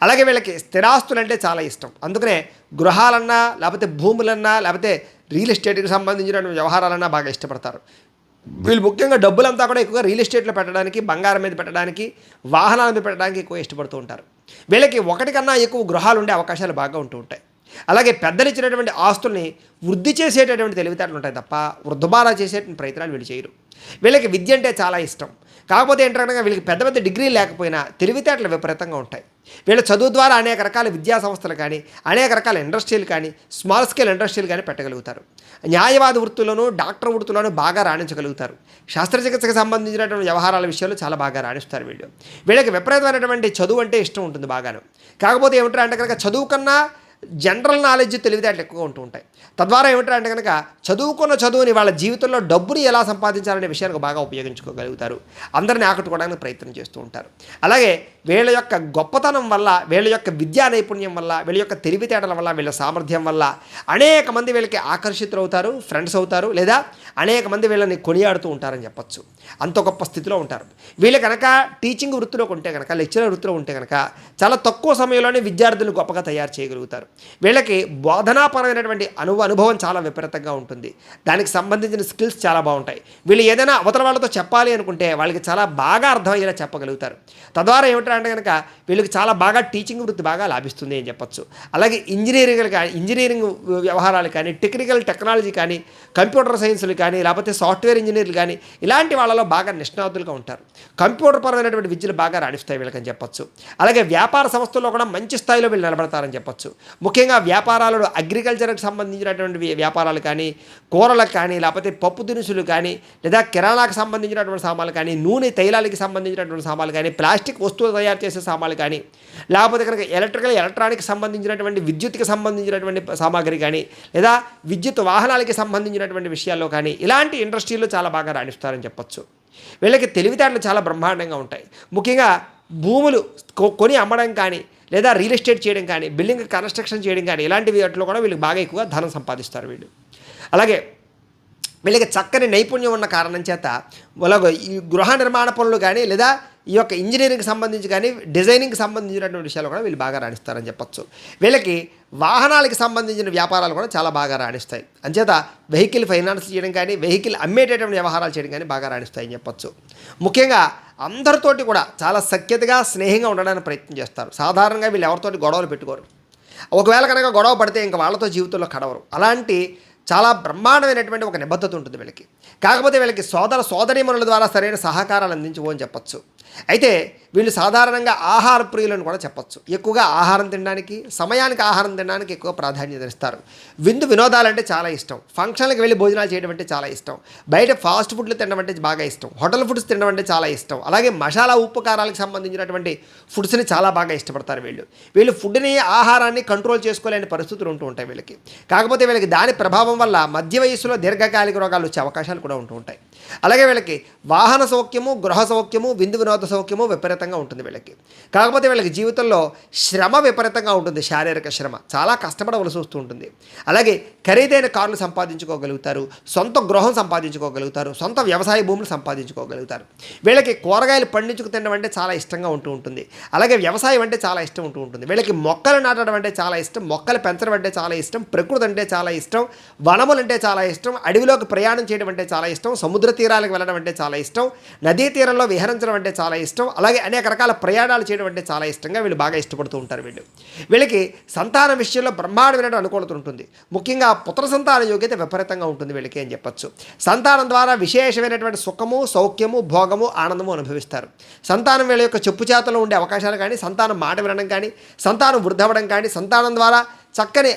అలాగే వీళ్ళకి స్థిరాస్తులు అంటే చాలా ఇష్టం. అందుకనే గృహాలన్నా, లేకపోతే భూములన్నా, లేకపోతే రియల్ ఎస్టేట్కి సంబంధించిన వ్యవహారాలన్నా బాగా ఇష్టపడతారు. వీళ్ళు ముఖ్యంగా డబ్బులంతా కూడా ఎక్కువగా రియల్ ఎస్టేట్లో పెట్టడానికి, బంగారం మీద పెట్టడానికి, వాహనాల మీద పెట్టడానికి ఎక్కువ ఇష్టపడుతూ ఉంటారు. వీళ్ళకి ఒకటి కన్నా ఎక్కువ గృహాలు ఉండే అవకాశాలు బాగా ఉంటూ ఉంటాయి. అలాగే పెద్దలు ఇచ్చినటువంటి ఆస్తుల్ని వృద్ధి చేసేటటువంటి తెలివితేటలు ఉంటాయి తప్ప వృద్ధబారా చేసేటువంటి ప్రయత్నాలు వీళ్ళు చేయరు. వీళ్ళకి విద్య అంటే చాలా ఇష్టం. కాకపోతే ఏంటంటే వీళ్ళకి పెద్ద పెద్ద డిగ్రీలు లేకపోయినా తెలివితేటలు విపరీతంగా ఉంటాయి. వీళ్ళ చదువు ద్వారా అనేక రకాల విద్యా సంస్థలు కానీ, అనేక రకాల ఇండస్ట్రీలు కానీ, స్మాల్ స్కేల్ ఇండస్ట్రీలు కానీ పెట్టగలుగుతారు. న్యాయవాద వృత్తుల్లోనూ, డాక్టర్ వృత్తుల్లోనూ బాగా రాణించగలుగుతారు. శస్త్రచికిత్సకు సంబంధించినటువంటి వ్యవహారాల విషయాలు చాలా బాగా రాణిస్తారు వీళ్ళు. వీళ్ళకి విపరీతమైనటువంటి చదువు అంటే ఇష్టం ఉంటుంది బాగాను. కాకపోతే ఏమిటంటే కనుక చదువు కన్నా జనరల్ నాలెడ్జ్ తెలివితేటలు ఎక్కువగా ఉంటూ ఉంటాయి. తద్వారా ఏమిటంటే కనుక చదువుకున్న చదువుని వాళ్ళ జీవితంలో డబ్బుని ఎలా సంపాదించాలనే విషయానికి బాగా ఉపయోగించుకోగలుగుతారు. అందరిని ఆకట్టుకోవడానికి ప్రయత్నం చేస్తూ ఉంటారు. అలాగే వీళ్ళ యొక్క గొప్పతనం వల్ల, వీళ్ళ యొక్క విద్యా నైపుణ్యం వల్ల, వీళ్ళ యొక్క తెలివితేటల వల్ల, వీళ్ళ సామర్థ్యం వల్ల అనేక మంది వీళ్ళకి ఆకర్షితులు అవుతారు, ఫ్రెండ్స్ అవుతారు, లేదా అనేక మంది వీళ్ళని కొనియాడుతూ ఉంటారని చెప్పొచ్చు. అంత గొప్ప స్థితిలో ఉంటారు. వీళ్ళు కనుక టీచింగ్ వృత్తిలో ఉంటే కనుక, లెక్చరర్ వృత్తిలో ఉంటే కనుక చాలా తక్కువ సమయంలోనే విద్యార్థులను గొప్పగా తయారు చేయగలుగుతారు. వీళ్ళకి బోధనాపరమైనటువంటి అనుభవం చాలా విపరీతంగా ఉంటుంది. దానికి సంబంధించిన స్కిల్స్ చాలా బాగుంటాయి. వీళ్ళు ఏదైనా అవతల వాళ్ళతో చెప్పాలి అనుకుంటే వాళ్ళకి చాలా బాగా అర్థమయ్యేలా చెప్పగలుగుతారు. తద్వారా ఏమిటంటే కనుక వీళ్ళకి చాలా బాగా టీచింగ్ వృత్తి బాగా లాభిస్తుంది అని చెప్పొచ్చు. అలాగే ఇంజనీరింగ్ వ్యవహారాలు కానీ, టెక్నాలజీ కానీ, కంప్యూటర్ సైన్సులు కానీ, లేకపోతే సాఫ్ట్వేర్ ఇంజనీర్లు కానీ, ఇలాంటి వాళ్ళలో బాగా నిష్ణాతులుగా ఉంటారు. కంప్యూటర్ పరమైనటువంటి విద్యలు బాగా రాణిస్తాయి వీళ్ళకని చెప్పొచ్చు. అలాగే వ్యాపార సంస్థల్లో కూడా మంచి స్థాయిలో వీళ్ళు నిలబడతారని చెప్పొచ్చు. ముఖ్యంగా వ్యాపారాలలో అగ్రికల్చర్కి సంబంధించినటువంటి వ్యాపారాలు కానీ, కూరలకు కానీ, లేకపోతే పప్పు దినుసులు కానీ, లేదా కిరాణాకు సంబంధించినటువంటి సామాన్లు కానీ, నూనె తైలాలకి సంబంధించినటువంటి సామాన్లు కానీ, ప్లాస్టిక్ వస్తువులు తయారు చేసే సామాన్లు కానీ, లేకపోతే కనుక ఎలక్ట్రానిక్ సంబంధించినటువంటి విద్యుత్కి సంబంధించినటువంటి సామాగ్రి కానీ, లేదా విద్యుత్ వాహనాలకి సంబంధించినటువంటి విషయాల్లో కానీ, ఇలాంటి ఇండస్ట్రీలో చాలా బాగా రాణిస్తారని చెప్పొచ్చు. వీళ్ళకి తెలివితేటలు చాలా బ్రహ్మాండంగా ఉంటాయి. ముఖ్యంగా భూములు కొని అమ్మడం కానీ, లేదా రియల్ ఎస్టేట్ చేయడం కానీ, బిల్డింగ్ కన్స్ట్రక్షన్ చేయడం కానీ, ఇలాంటి వాటిలో కూడా వీళ్ళకి బాగా ఎక్కువగా ధనం సంపాదిస్తారు వీళ్ళు. అలాగే వీళ్ళకి చక్కని నైపుణ్యం ఉన్న కారణం చేత ఈ గృహ నిర్మాణ పనులు కానీ, లేదా ఈ యొక్క ఇంజనీరింగ్కి సంబంధించి కానీ, డిజైనింగ్కి సంబంధించినటువంటి విషయాలు కూడా వీళ్ళు బాగా రాణిస్తారని చెప్పొచ్చు. వీళ్ళకి వాహనాలకి సంబంధించిన వ్యాపారాలు కూడా చాలా బాగా రాణిస్తాయి. అంచేత వెహికల్ ఫైనాన్స్ చేయడం కానీ, వెహికల్ అమ్మేటటువంటి వ్యవహారాలు చేయడం కానీ బాగా రాణిస్తాయని చెప్పొచ్చు. ముఖ్యంగా అందరితోటి కూడా చాలా సఖ్యతగా, స్నేహంగా ఉండడానికి ప్రయత్నం చేస్తారు. సాధారణంగా వీళ్ళు ఎవరితోటి గొడవలు పెట్టుకోరు. ఒకవేళ కనుక గొడవ పడితే ఇంకా వాళ్ళతో జీవితంలో కడవరు. అలాంటి చాలా బ్రహ్మాండమైనటువంటి ఒక నిబద్ధత ఉంటుంది వీళ్ళకి. కాకపోతే వీళ్ళకి సోదరీమణుల ద్వారా సరైన సహకారాలు అందించవు అని చెప్పొచ్చు. అయితే వీళ్ళు సాధారణంగా ఆహార ప్రియులను కూడా చెప్పొచ్చు. ఎక్కువగా ఆహారం తినడానికి, సమయానికి ఆహారం తినడానికి ఎక్కువ ప్రాధాన్యత ఇస్తారు. వినోదాలంటే చాలా ఇష్టం. ఫంక్షన్లకు వెళ్ళి భోజనాలు చేయడం అంటే చాలా ఇష్టం. బయట ఫాస్ట్ ఫుడ్లు తినడం అంటే బాగా ఇష్టం. హోటల్ ఫుడ్స్ తినడం అంటే చాలా ఇష్టం. అలాగే మసాలా, ఉప్పు, కారాలకు సంబంధించినటువంటి ఫుడ్స్ని చాలా బాగా ఇష్టపడతారు వీళ్ళు ఫుడ్ని, ఆహారాన్ని కంట్రోల్ చేసుకోలేని పరిస్థితులు ఉంటూ ఉంటాయి వీళ్ళకి. కాకపోతే వీళ్ళకి దాని ప్రభావం వల్ల మధ్య వయస్సులో దీర్ఘకాలిక రోగాలు వచ్చే అవకాశాలు కూడా ఉంటూ ఉంటాయి. అలాగే వీళ్ళకి వాహన సౌఖ్యము, గృహ సౌఖ్యము, వినోద సౌఖ్యము విపరీతంగా ఉంటుంది వీళ్ళకి. కాకపోతే వీళ్ళకి జీవితంలో శ్రమ విపరీతంగా ఉంటుంది. శారీరక శ్రమ చాలా కష్టపడవలసి వస్తూ ఉంటుంది. అలాగే ఖరీదైన కార్లు సంపాదించుకోగలుగుతారు, సొంత గృహం సంపాదించుకోగలుగుతారు, సొంత వ్యవసాయ భూములు సంపాదించుకోగలుగుతారు. వీళ్ళకి కూరగాయలు పండించుకు తినడం అంటే చాలా ఇష్టంగా ఉంటూ ఉంటుంది. అలాగే వ్యవసాయం అంటే చాలా ఇష్టం ఉంటూ ఉంటుంది. వీళ్ళకి మొక్కలు నాటడం అంటే చాలా ఇష్టం, మొక్కలు పెంచడం అంటే చాలా ఇష్టం, ప్రకృతి అంటే చాలా ఇష్టం, వనములు అంటే చాలా ఇష్టం, అడవిలోకి ప్రయాణం చేయడం అంటే చాలా ఇష్టం, సముద్ర తీరాలకు వెళ్ళడం అంటే చాలా ఇష్టం, నదీ తీరంలో విహరించడం అంటే చాలా ఇష్టం, అలాగే అనేక రకాల ప్రయాణాలు చేయడం అంటే చాలా ఇష్టంగా వీళ్ళు బాగా ఇష్టపడుతూ ఉంటారు. వీళ్ళకి సంతాన విషయంలో బ్రహ్మాండమైన అనుకూలత ఉంటుంది. ముఖ్యంగా పుత్ర సంతాన యోగ్యత విపరీతంగా ఉంటుంది వీళ్ళకి అని చెప్పొచ్చు. సంతానం ద్వారా విశేషమైనటువంటి సుఖము, సౌఖ్యము, భోగము, ఆనందము అనుభవిస్తారు. సంతానం వీళ్ళ యొక్క చెప్పు చేతలో ఉండే అవకాశాలు కానీ, సంతానం మాట వినడం కానీ, సంతానం వృద్ధి అవ్వడం కానీ, సంతానం ద్వారా చక్కని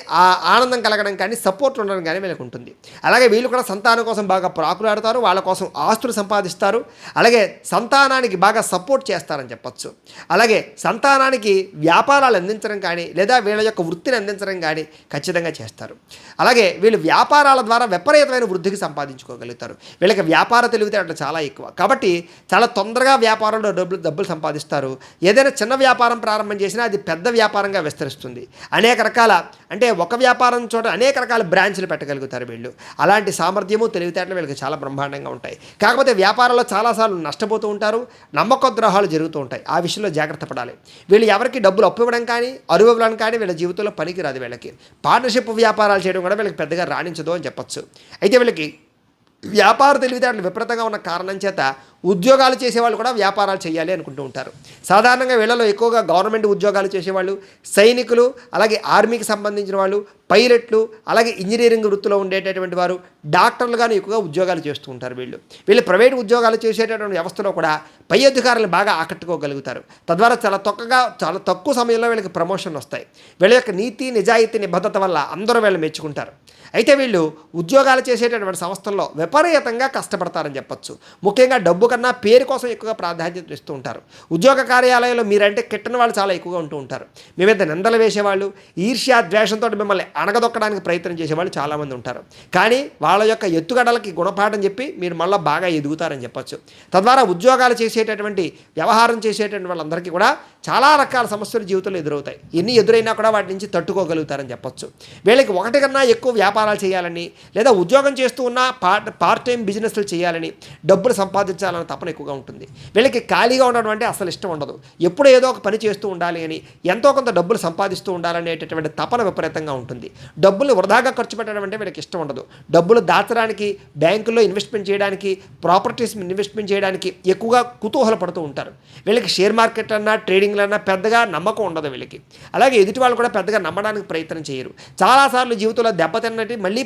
ఆనందం కలగడం కానీ సపోర్ట్ ఉండడం కానీ వీళ్ళకి ఉంటుంది. అలాగే వీళ్ళు కూడా సంతానం కోసం బాగా ప్రాకులాడతారు, వాళ్ళ కోసం ఆస్తులు సంపాదిస్తారు, అలాగే సంతానానికి బాగా సపోర్ట్ చేస్తారని చెప్పచ్చు. అలాగే సంతానానికి వ్యాపారాలు అందించడం కానీ లేదా వీళ్ళ యొక్క వృత్తిని అందించడం కానీ ఖచ్చితంగా చేస్తారు. అలాగే వీళ్ళు వ్యాపారాల ద్వారా విపరీతమైన వృద్ధికి సంపాదించుకోగలుగుతారు. వీళ్ళకి వ్యాపార తెలివితేటలు చాలా ఎక్కువ కాబట్టి చాలా తొందరగా వ్యాపారంలో డబ్బులు సంపాదిస్తారు. ఏదైనా చిన్న వ్యాపారం ప్రారంభం చేసినా అది పెద్ద వ్యాపారంగా విస్తరిస్తుంది. అనేక రకాల అంటే ఒక వ్యాపారం చోట అనేక రకాల బ్రాంచ్లు పెట్టగలుగుతారు వీళ్ళు. అలాంటి సామర్థ్యము తెలివితేటలు వీళ్ళకి చాలా బ్రహ్మాండంగా ఉంటాయి. కాకపోతే వ్యాపారంలో చాలాసార్లు నష్టపోతూ ఉంటారు, నమ్మక ద్రోహాలు జరుగుతూ ఉంటాయి. ఆ విషయంలో జాగ్రత్త పడాలి. వీళ్ళు ఎవరికి డబ్బులు అప్పు ఇవ్వడం కానీ అరువు ఇవ్వడం కానీ వీళ్ళ జీవితంలో పనికిరాదు. వీళ్ళకి పార్ట్నర్షిప్ వ్యాపారాలు చేయడం కూడా వీళ్ళకి పెద్దగా రాణించదు అని చెప్పచ్చు. అయితే వీళ్ళకి వ్యాపార తెలివితేటలు విపరీతంగా ఉన్న కారణం చేత ఉద్యోగాలు చేసేవాళ్ళు కూడా వ్యాపారాలు చేయాలి అనుకుంటూ ఉంటారు. సాధారణంగా వీళ్ళలో ఎక్కువగా గవర్నమెంట్ ఉద్యోగాలు చేసేవాళ్ళు, సైనికులు, అలాగే ఆర్మీకి సంబంధించిన వాళ్ళు, పైలట్లు, అలాగే ఇంజనీరింగ్ వృత్తిలో ఉండేటటువంటి వారు, డాక్టర్లుగాను ఎక్కువగా ఉద్యోగాలు చేస్తూ ఉంటారు. వీళ్ళు ప్రైవేట్ ఉద్యోగాలు చేసేటటువంటి వ్యవస్థలో కూడా పై అధికారులను బాగా ఆకట్టుకోగలుగుతారు. తద్వారా చాలా తక్కువ సమయంలో వీళ్ళకి ప్రమోషన్లు వస్తాయి. వీళ్ళ యొక్క నీతి నిజాయితీ నిబద్ధత వల్ల అందరూ వీళ్ళు మెచ్చుకుంటారు. అయితే వీళ్ళు ఉద్యోగాలు చేసేటటువంటి సంస్థల్లో విపరీతంగా కష్టపడతారని చెప్పచ్చు. ముఖ్యంగా డబ్బు కన్నా పేరు కోసం ఎక్కువగా ప్రాధాన్యత ఇస్తూ ఉంటారు. ఉద్యోగ కార్యాలయంలో మీరంటే కిట్టని వాళ్ళు చాలా ఎక్కువగా ఉంటూ ఉంటారు. మీ మీద నిందలు వేసేవాళ్ళు, ఈర్ష్యా ద్వేషంతో మిమ్మల్ని అణగదొక్కడానికి ప్రయత్నం చేసేవాళ్ళు చాలామంది ఉంటారు. కానీ వాళ్ళ యొక్క ఎత్తుగడలకి గుణపాఠం చెప్పి మీరు మళ్ళీ బాగా ఎదుగుతారని చెప్పచ్చు. తద్వారా ఉద్యోగాలు చేసేటటువంటి వ్యవహారం చేసేటటువంటి వాళ్ళందరికీ కూడా చాలా రకాల సమస్యలు జీవితంలో ఎదురవుతాయి. ఎన్ని ఎదురైనా కూడా వాటి నుంచి తట్టుకోగలుగుతారని చెప్పచ్చు. వీళ్ళకి ఒకటి కన్నా ఎక్కువ వ్యాపారాలు చేయాలని లేదా ఉద్యోగం చేస్తూ ఉన్న పార్ట్ టైం బిజినెస్లు చేయాలని డబ్బులు సంపాదించాలని తపన ఎక్కువగా ఉంటుంది. వీళ్ళకి ఖాళీగా ఉండడం అంటే అసలు ఇష్టం ఉండదు. ఎప్పుడు ఏదో ఒక పని చేస్తూ ఉండాలి అని, ఎంతో కొంత డబ్బులు సంపాదిస్తూ ఉండాలనేటటువంటి తపన విపరీతంగా ఉంటుంది. డబ్బులు వృధాగా ఖర్చు పెట్టడం అంటే వీళ్ళకి ఇష్టం ఉండదు. డబ్బులు దాచడానికి, బ్యాంకుల్లో ఇన్వెస్ట్మెంట్ చేయడానికి, ప్రాపర్టీస్ ఇన్వెస్ట్మెంట్ చేయడానికి ఎక్కువగా కుతూహల పడుతూ ఉంటారు. వీళ్ళకి షేర్ మార్కెట్ అన్నా ట్రేడింగ్లన్నా పెద్దగా నమ్మకం ఉండదు వీళ్ళకి. అలాగే ఎదుటి వాళ్ళు కూడా పెద్దగా నమ్మడానికి ప్రయత్నం చేయరు. చాలాసార్లు జీవితంలో దెబ్బతిన్నట్టు మళ్ళీ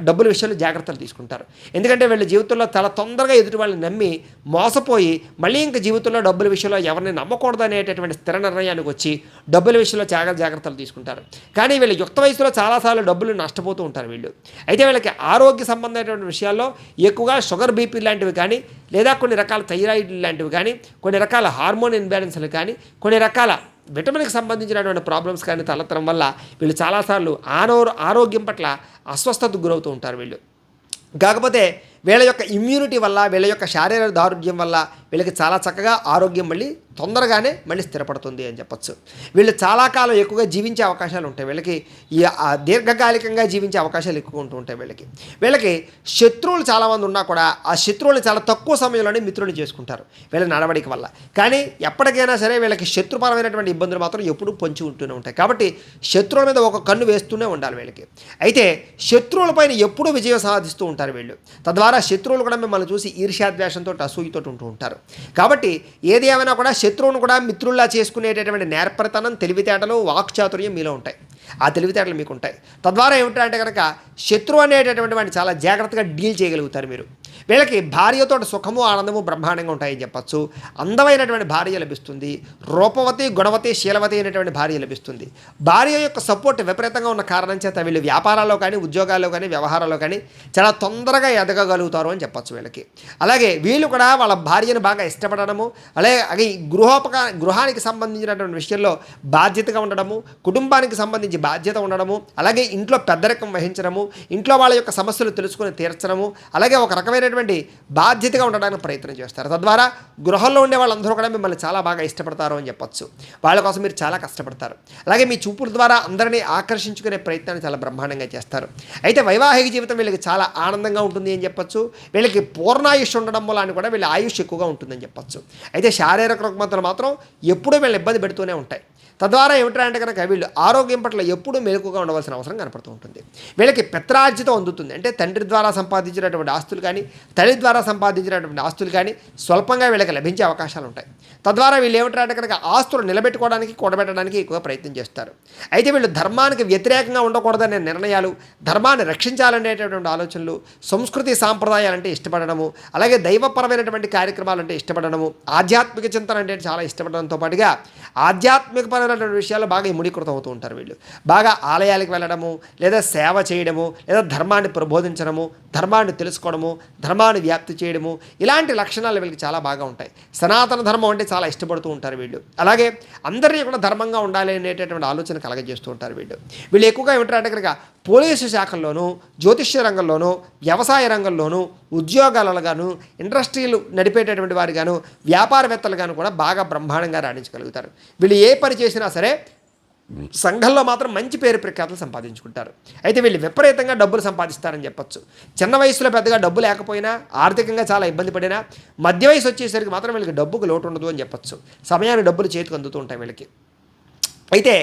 డబ్బుల విషయంలో జాగ్రత్తలు తీసుకుంటారు. ఎందుకంటే వీళ్ళ జీవితంలో చాలా తొందరగా ఎదుటి వాళ్ళని నమ్మి మోసపోయి మళ్ళీ ఇంకా జీవితంలో డబ్బుల విషయంలో ఎవరిని నమ్మకూడదు అనేటటువంటి స్థిర నిర్ణయానికి వచ్చి డబ్బుల విషయంలో జాగ్రత్తలు తీసుకుంటారు. కానీ వీళ్ళ యుక్త వయసులో చాలాసార్లు డబ్బులు నష్టపోతూ ఉంటారు వీళ్ళు. అయితే వీళ్ళకి ఆరోగ్య సంబంధమైనటువంటి విషయాల్లో ఎక్కువగా షుగర్ బీపీ లాంటివి కానీ లేదా కొన్ని రకాల థైరాయిడ్ లాంటివి కానీ, కొన్ని రకాల హార్మోన్ ఇన్బ్యాలెన్స్లు కానీ, కొన్ని రకాల విటమిన్కి సంబంధించినటువంటి ప్రాబ్లమ్స్ కానీ తలెత్తడం వల్ల వీళ్ళు చాలాసార్లు ఆరోగ్యం పట్ల అస్వస్థతకు గురవుతూ ఉంటారు వీళ్ళు. కాకపోతే వీళ్ళ యొక్క ఇమ్యూనిటీ వల్ల, వీళ్ళ యొక్క శారీరక దారుఢ్యం వల్ల వీళ్ళకి చాలా చక్కగా ఆరోగ్యం మళ్ళీ తొందరగానే మళ్ళీ స్థిరపడుతుంది అని చెప్పచ్చు. వీళ్ళు చాలా కాలం ఎక్కువగా జీవించే అవకాశాలు ఉంటాయి. వీళ్ళకి దీర్ఘకాలికంగా జీవించే అవకాశాలు ఎక్కువ ఉంటూ ఉంటాయి. వీళ్ళకి శత్రువులు చాలామంది ఉన్నా కూడా ఆ శత్రువులను చాలా తక్కువ సమయంలోనే మిత్రులు చేసుకుంటారు వీళ్ళ నడవడిక వల్ల. కానీ ఎప్పటికైనా సరే వీళ్ళకి శత్రుపరమైనటువంటి ఇబ్బందులు మాత్రం ఎప్పుడూ పొంచి ఉంటూనే ఉంటాయి. కాబట్టి శత్రువుల మీద ఒక కన్ను వేస్తూనే ఉండాలి వీళ్ళకి. అయితే శత్రువులపైన ఎప్పుడూ విజయం సాధిస్తూ ఉంటారు వీళ్ళు. తద్వారా శత్రువులు కూడా మిమ్మల్ని చూసి ఈర్ష్యాద్వేషంతో అసూయతో ఉంటూ ఉంటారు. కాబట్టి ఏది ఏమైనా కూడా శత్రువును కూడా మిత్రుల్లా చేసుకునేటటువంటి నేర్పరితనం, తెలివితేటలు, వాక్చాతుర్యం మీలో ఉంటాయి. ఆ తెలివితేటలు మీకు ఉంటాయి. తద్వారా ఏమిటంటే కనుక శత్రువు అనేటటువంటి వాడిని చాలా జాగ్రత్తగా డీల్ చేయగలుగుతారు మీరు. వీళ్ళకి భార్యతో సుఖము ఆనందము బ్రహ్మాండంగా ఉంటాయని చెప్పచ్చు. అందమైనటువంటి భార్య లభిస్తుంది. రూపవతి, గుణవతి, శీలవతి అయినటువంటి భార్య లభిస్తుంది. భార్య యొక్క సపోర్ట్ విపరీతంగా ఉన్న కారణం చేత వీళ్ళు వ్యాపారాల్లో కానీ, ఉద్యోగాల్లో కానీ, వ్యవహారాల్లో కానీ చాలా తొందరగా ఎదగగలుగుతారు అని చెప్పచ్చు వీళ్ళకి. అలాగే వీళ్ళు కూడా వాళ్ళ భార్యను బాగా ఇష్టపడడము, అలాగే గృహానికి సంబంధించినటువంటి విషయంలో బాధ్యతగా ఉండడము, కుటుంబానికి సంబంధించి బాధ్యత ఉండడము, అలాగే ఇంట్లో పెద్దరికం వహించడము, ఇంట్లో వాళ్ళ యొక్క సమస్యలు తెలుసుకొని తీర్చడము, అలాగే ఒక రకమైనటువంటి బాధ్యతగా ఉండడానికి ప్రయత్నం చేస్తారు. తద్వారా గృహంలో ఉండే వాళ్ళందరూ కూడా మిమ్మల్ని చాలా బాగా ఇష్టపడతారు అని చెప్పచ్చు. వాళ్ళ కోసం మీరు చాలా కష్టపడతారు. అలాగే మీ చూపుల ద్వారా అందరినీ ఆకర్షించుకునే ప్రయత్నాన్ని చాలా బ్రహ్మాండంగా చేస్తారు. అయితే వైవాహిక జీవితం వీళ్ళకి చాలా ఆనందంగా ఉంటుంది అని చెప్పచ్చు. వీళ్ళకి పూర్ణాయుష్ ఉండడం వల్ల కూడా వీళ్ళ ఆయుష్ ఎక్కువగా ఉంటుందని చెప్పచ్చు. అయితే శారీరక రుగ్మతలు మాత్రం ఎప్పుడూ వీళ్ళని ఇబ్బంది పెడుతూనే ఉంటాయి. తద్వారా ఏమిటంటే కనుక వీళ్ళు ఆరోగ్యం పట్ల ఎప్పుడూ మెలకుగా ఉండవలసిన అవసరం కనపడుతూ ఉంటుంది. వీళ్ళకి పిత్రార్జితం అందుతుంది. అంటే తండ్రి ద్వారా సంపాదించినటువంటి ఆస్తులు కానీ, తల్లి ద్వారా సంపాదించినటువంటి ఆస్తులు కానీ స్వల్పంగా వీళ్ళకి లభించే అవకాశాలు ఉంటాయి. తద్వారా వీళ్ళు ఏమిటంటే కనుక ఆస్తులు నిలబెట్టుకోవడానికి, కూడబెట్టడానికి ఎక్కువ ప్రయత్నం చేస్తారు. అయితే వీళ్ళు ధర్మానికి వ్యతిరేకంగా ఉండకూడదనే నిర్ణయాలు, ధర్మాన్ని రక్షించాలనేటటువంటి ఆలోచనలు, సంస్కృతి సాంప్రదాయాలంటే ఇష్టపడడము, అలాగే దైవపరమైనటువంటి కార్యక్రమాలంటే ఇష్టపడడము, ఆధ్యాత్మిక చింతన అంటే చాలా ఇష్టపడడంతో పాటుగా ఆధ్యాత్మికపరమైనటువంటి విషయాలు బాగా ఇముడీకృతం అవుతూ ఉంటారు వీళ్ళు. బాగా ఆలయాలకు వెళ్ళడము, లేదా సేవ చేయడము, లేదా ధర్మాన్ని ప్రబోధించడము, ధర్మాన్ని తెలుసుకోవడము, ధర్మాన్ని వ్యాప్తి చేయడము, ఇలాంటి లక్షణాలు వీళ్ళకి చాలా బాగా ఉంటాయి. సనాతన ధర్మం అంటే చాలా ఇష్టపడుతూ ఉంటారు వీళ్ళు. అలాగే అందరినీ కూడా ధర్మంగా ఉండాలి అనేటటువంటి ఆలోచన కలగజేస్తూ ఉంటారు వీళ్ళు. వీళ్ళు ఎక్కువగా ఏమిటంటే కనుక పోలీసు శాఖల్లోనూ, జ్యోతిష్య రంగంలోనూ, వ్యవసాయ రంగంలోనూ, ఉద్యోగాలుగాను, ఇండస్ట్రీలు నడిపేటటువంటి వారుగాను, వ్యాపారవేత్తలుగాను కూడా బాగా బ్రహ్మాండంగా రాణించగలుగుతారు. వీళ్ళు ఏ పని చేసినా సరే సంఘంలో మాత్రం మంచి పేరు ప్రఖ్యాతులు సంపాదించుకుంటారు. అయితే వీళ్ళు విపరీతంగా డబ్బులు సంపాదిస్తారని చెప్పొచ్చు. చిన్న వయసులో పెద్దగా డబ్బు లేకపోయినా, ఆర్థికంగా చాలా ఇబ్బంది పడినా, మధ్య వయసు వచ్చేసరికి మాత్రం వీళ్ళకి డబ్బుకు లోటు ఉండదు అని చెప్పొచ్చు. సమయానికి డబ్బులు చేతికి అందుతూ ఉంటాయి వీళ్ళకి. అయితే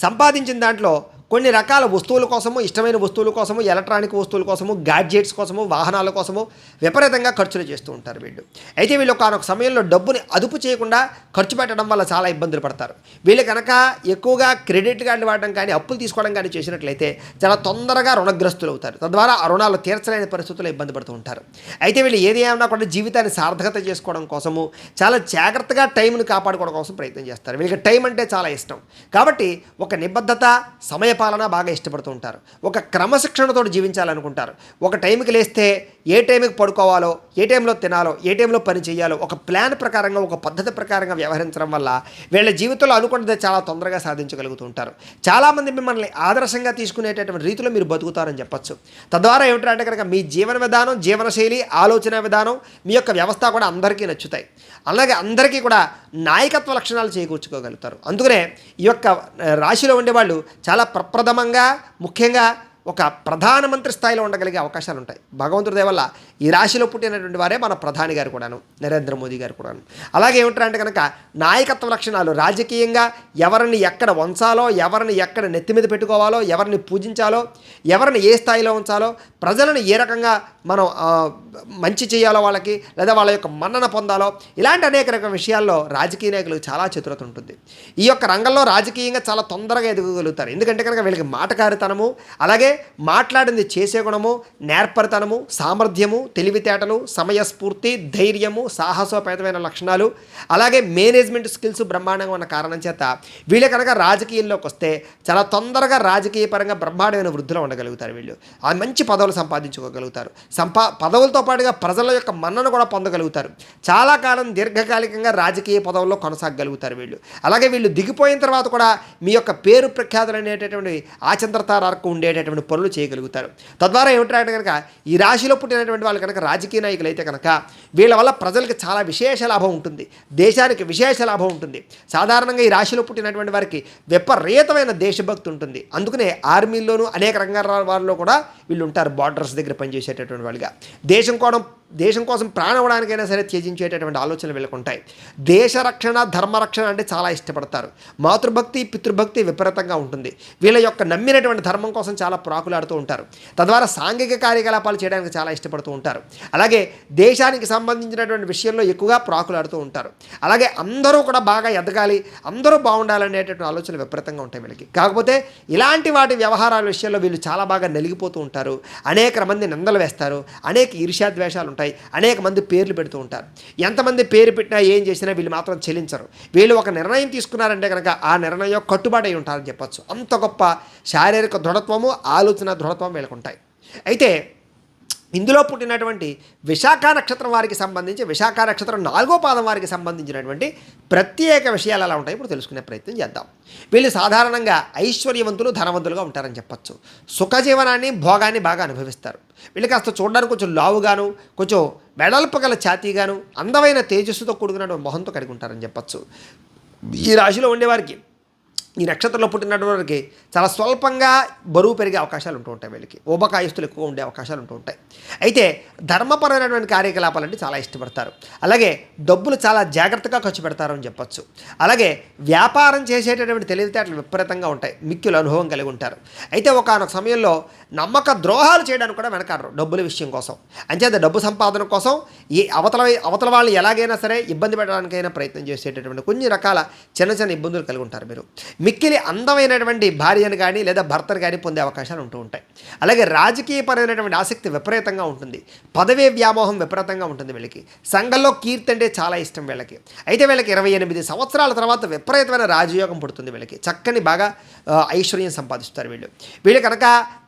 సంపాదించిన దాంట్లో కొన్ని రకాల వస్తువుల కోసము, ఇష్టమైన వస్తువుల కోసము, ఎలక్ట్రానిక్ వస్తువుల కోసము, గ్యాడ్జెట్స్ కోసము, వాహనాల కోసము విపరీతంగా ఖర్చులు చేస్తూ ఉంటారు వీళ్ళు. అయితే వీళ్ళు ఒకనొక సమయంలో డబ్బుని అదుపు చేయకుండా ఖర్చు పెట్టడం వల్ల చాలా ఇబ్బందులు పడతారు. వీళ్ళు కనుక ఎక్కువగా క్రెడిట్ కార్డు వాడడం కానీ, అప్పులు తీసుకోవడం కానీ చేసినట్లయితే చాలా తొందరగా రుణగ్రస్తులు అవుతారు. తద్వారా ఆ రుణాలు తీర్చలేని పరిస్థితుల్లో ఇబ్బంది పడుతూ ఉంటారు. అయితే వీళ్ళు ఏది ఏమన్నా కూడా జీవితాన్ని సార్థకత చేసుకోవడం కోసము చాలా జాగ్రత్తగా టైంని కాపాడుకోవడం కోసం ప్రయత్నం చేస్తారు. వీళ్ళకి టైం అంటే చాలా ఇష్టం కాబట్టి ఒక నిబద్ధత, సమయపాలన బాగా ఇష్టపడుతూ ఉంటారు. ఒక క్రమశిక్షణతో జీవించాలనుకుంటారు. ఒక టైంకి లేస్తే ఏ టైంకి పడుకోవాలో, ఏ టైంలో తినాలో, ఏ టైంలో పని చేయాలో ఒక ప్లాన్ ప్రకారంగా, ఒక పద్ధతి ప్రకారంగా వ్యవహరించడం వల్ల వీళ్ళ జీవితంలో అనుకున్నది చాలా తొందరగా సాధించగలుగుతూ ఉంటారు. చాలామంది మిమ్మల్ని ఆదర్శంగా తీసుకునేటటువంటి రీతిలో మీరు బతుకుతారని చెప్పచ్చు. తద్వారా ఏమిటంటే కనుక మీ జీవన విధానం, జీవనశైలి, ఆలోచన విధానం, మీ యొక్క వ్యవస్థ కూడా అందరికీ నచ్చుతాయి. అలాగే అందరికీ కూడా నాయకత్వ లక్షణాలు చేకూర్చుకోగలుగుతారు. అందుకనే ఈ యొక్క రాశిలో ఉండేవాళ్ళు చాలా ప్రప్రథమంగా, ముఖ్యంగా ఒక ప్రధానమంత్రి స్థాయిలో ఉండగలిగే అవకాశాలు ఉంటాయి. భగవంతుడి దయ వల్ల ఈ రాశిలో పుట్టినటువంటి వారే మన ప్రధాని గారు కూడాను, నరేంద్ర మోదీ గారు కూడాను. అలాగే ఏమిటంటే కనుక నాయకత్వ లక్షణాలు, రాజకీయంగా ఎవరిని ఎక్కడ ఉంచాలో, ఎవరిని ఎక్కడ నెత్తి మీద పెట్టుకోవాలో, ఎవరిని పూజించాలో, ఎవరిని ఏ స్థాయిలో ఉంచాలో, ప్రజలను ఏ రకంగా మనం మంచి చేయాలో వాళ్ళకి, లేదా వాళ్ళ యొక్క మన్నన పొందాలో, ఇలాంటి అనేక రకాల విషయాల్లో రాజకీయ నాయకులకు చాలా చతురత ఉంటుంది. ఈ యొక్క రంగంలో రాజకీయంగా చాలా తొందరగా ఎదగగలుగుతారు. ఎందుకంటే కనుక వీళ్ళకి మాటకారితనము, అలాగే మాట్లాడింది చేసే గుణము, నేర్పరితనము, సామర్థ్యము, తెలివితేటలు, సమయస్ఫూర్తి, ధైర్యము, సాహసోపేతమైన లక్షణాలు, అలాగే మేనేజ్మెంట్ స్కిల్స్ బ్రహ్మాండంగా ఉన్న కారణం చేత వీళ్ళు కనుక రాజకీయాల్లోకి వస్తే చాలా తొందరగా రాజకీయ పరంగా బ్రహ్మాండమైన వృద్ధిలో ఉండగలుగుతారు. వీళ్ళు ఆ మంచి పదవులు సంపాదించుకోగలుగుతారు. పదవులతో పాటుగా ప్రజల యొక్క మన్నను కూడా పొందగలుగుతారు. చాలా కాలం దీర్ఘకాలికంగా రాజకీయ పదవుల్లో కొనసాగలుగుతారు వీళ్ళు. అలాగే వీళ్ళు దిగిపోయిన తర్వాత కూడా మీ యొక్క పేరు ప్రఖ్యాతులు అనేటటువంటి ఆచంద్రతారకు ఉండేటటువంటి పనులు చేయగలుగుతారు. తద్వారా ఏమిటంటే కనుక ఈ రాశిలో పుట్టినటువంటి వాళ్ళు కనుక రాజకీయ నాయకులు అయితే కనుక వీళ్ళ వల్ల ప్రజలకు చాలా విశేష లాభం ఉంటుంది, దేశానికి విశేష లాభం ఉంటుంది. సాధారణంగా ఈ రాశిలో పుట్టినటువంటి వారికి విపరీతమైన దేశభక్తి ఉంటుంది. అందుకనే ఆర్మీల్లోనూ అనేక రంగాల వారిలో కూడా వీళ్ళు ఉంటారు. బార్డర్స్ దగ్గర పనిచేసేటటువంటి వాళ్ళుగా దేశం కోసం ప్రాణవడానికైనా సరే త్యజించేటటువంటి ఆలోచనలు వీళ్ళకు ఉంటాయి. దేశ రక్షణ, ధర్మరక్షణ అంటే చాలా ఇష్టపడతారు. మాతృభక్తి, పితృభక్తి విపరీతంగా ఉంటుంది. వీళ్ళ యొక్క నమ్మినటువంటి ధర్మం కోసం చాలా ప్రాకులాడుతూ ఉంటారు. తద్వారా సాంఘిక కార్యకలాపాలు చేయడానికి చాలా ఇష్టపడుతూ ఉంటారు. అలాగే దేశానికి సంబంధించినటువంటి విషయంలో ఎక్కువగా ప్రాకులాడుతూ ఉంటారు. అలాగే అందరూ కూడా బాగా ఎదగాలి, అందరూ బాగుండాలనేటటువంటి ఆలోచనలు విపరీతంగా ఉంటాయి వీళ్ళకి. కాకపోతే ఇలాంటి వాటి వ్యవహారాల విషయంలో వీళ్ళు చాలా బాగా నలిగిపోతూ ఉంటారు. అనేక మంది నిందలు వేస్తారు, అనేక ఈర్ష్యాద్వేషాలు ఉంటాయి, అనేక మంది పేర్లు పెడుతూ ఉంటారు. ఎంతమంది పేరు పెట్టినా ఏం చేసినా వీళ్ళు మాత్రం చెలించరు. వీళ్ళు ఒక నిర్ణయం తీసుకున్నారంటే కనుక ఆ నిర్ణయం కట్టుబాటు అయి ఉంటారని చెప్పచ్చు. అంత గొప్ప శారీరక దృఢత్వము, ఆలోచన దృఢత్వం వీళ్ళకు ఉంటాయి. అయితే ఇందులో పుట్టినటువంటి విశాఖ నక్షత్రం వారికి సంబంధించి, విశాఖ నక్షత్రం 4వ పాదం వారికి సంబంధించినటువంటి ప్రత్యేక విషయాలు ఎలా ఉంటాయి ఇప్పుడు తెలుసుకునే ప్రయత్నం చేద్దాం. వీళ్ళు సాధారణంగా ఐశ్వర్యవంతులు, ధనవంతులుగా ఉంటారని చెప్పచ్చు. సుఖజీవనాన్ని, భోగాన్ని బాగా అనుభవిస్తారు. వీళ్ళు కాస్త చూడడానికి కొంచెం లావుగాను, కొంచెం వెడల్పు గల ఛాతీగాను, అందమైన తేజస్సుతో కూడుకున్న మొహంతో కలిగి ఉంటారని చెప్పచ్చు. ఈ రాశిలో ఉండేవారికి, ఈ నక్షత్రంలో పుట్టినటువంటి వారికి చాలా స్వల్పంగా బరువు పెరిగే అవకాశాలు ఉంటూ ఉంటాయి. వీళ్ళకి ఊబకాయస్తులు ఎక్కువ ఉండే అవకాశాలు ఉంటూ ఉంటాయి. అయితే ధర్మపరమైనటువంటి కార్యకలాపాలంటే చాలా ఇష్టపడతారు. అలాగే డబ్బులు చాలా జాగ్రత్తగా ఖర్చు పెడతారు అని చెప్పచ్చు. అలాగే వ్యాపారం చేసేటటువంటి తెలివితేటలు విపరీతంగా ఉంటాయి, మిక్కిల అనుభవం కలిగి ఉంటారు. అయితే ఒకానొక సమయంలో నమ్మక ద్రోహాలు చేయడానికి కూడా వెనకాడరు డబ్బుల విషయం కోసం. అంచేత డబ్బు సంపాదన కోసం ఈ అవతల వాళ్ళు ఎలాగైనా సరే ఇబ్బంది పెట్టడానికైనా ప్రయత్నం చేసేటటువంటి కొన్ని రకాల చిన్న ఇబ్బందులు కలిగి ఉంటారు. మీరు మిక్కిలి అందమైనటువంటి భార్యను కానీ లేదా భర్తను కానీ పొందే అవకాశాలు ఉంటూ ఉంటాయి. అలాగే రాజకీయపరమైనటువంటి ఆసక్తి విపరీతంగా ఉంటుంది. పదవీ వ్యామోహం విపరీతంగా ఉంటుంది వీళ్ళకి. సంఘంలో కీర్తి అంటే చాలా ఇష్టం వీళ్ళకి. అయితే వీళ్ళకి 28 సంవత్సరాల తర్వాత విపరీతమైన రాజయోగం పుడుతుంది వీళ్ళకి. చక్కని బాగా ఐశ్వర్యం సంపాదిస్తారు వీళ్ళు కనుక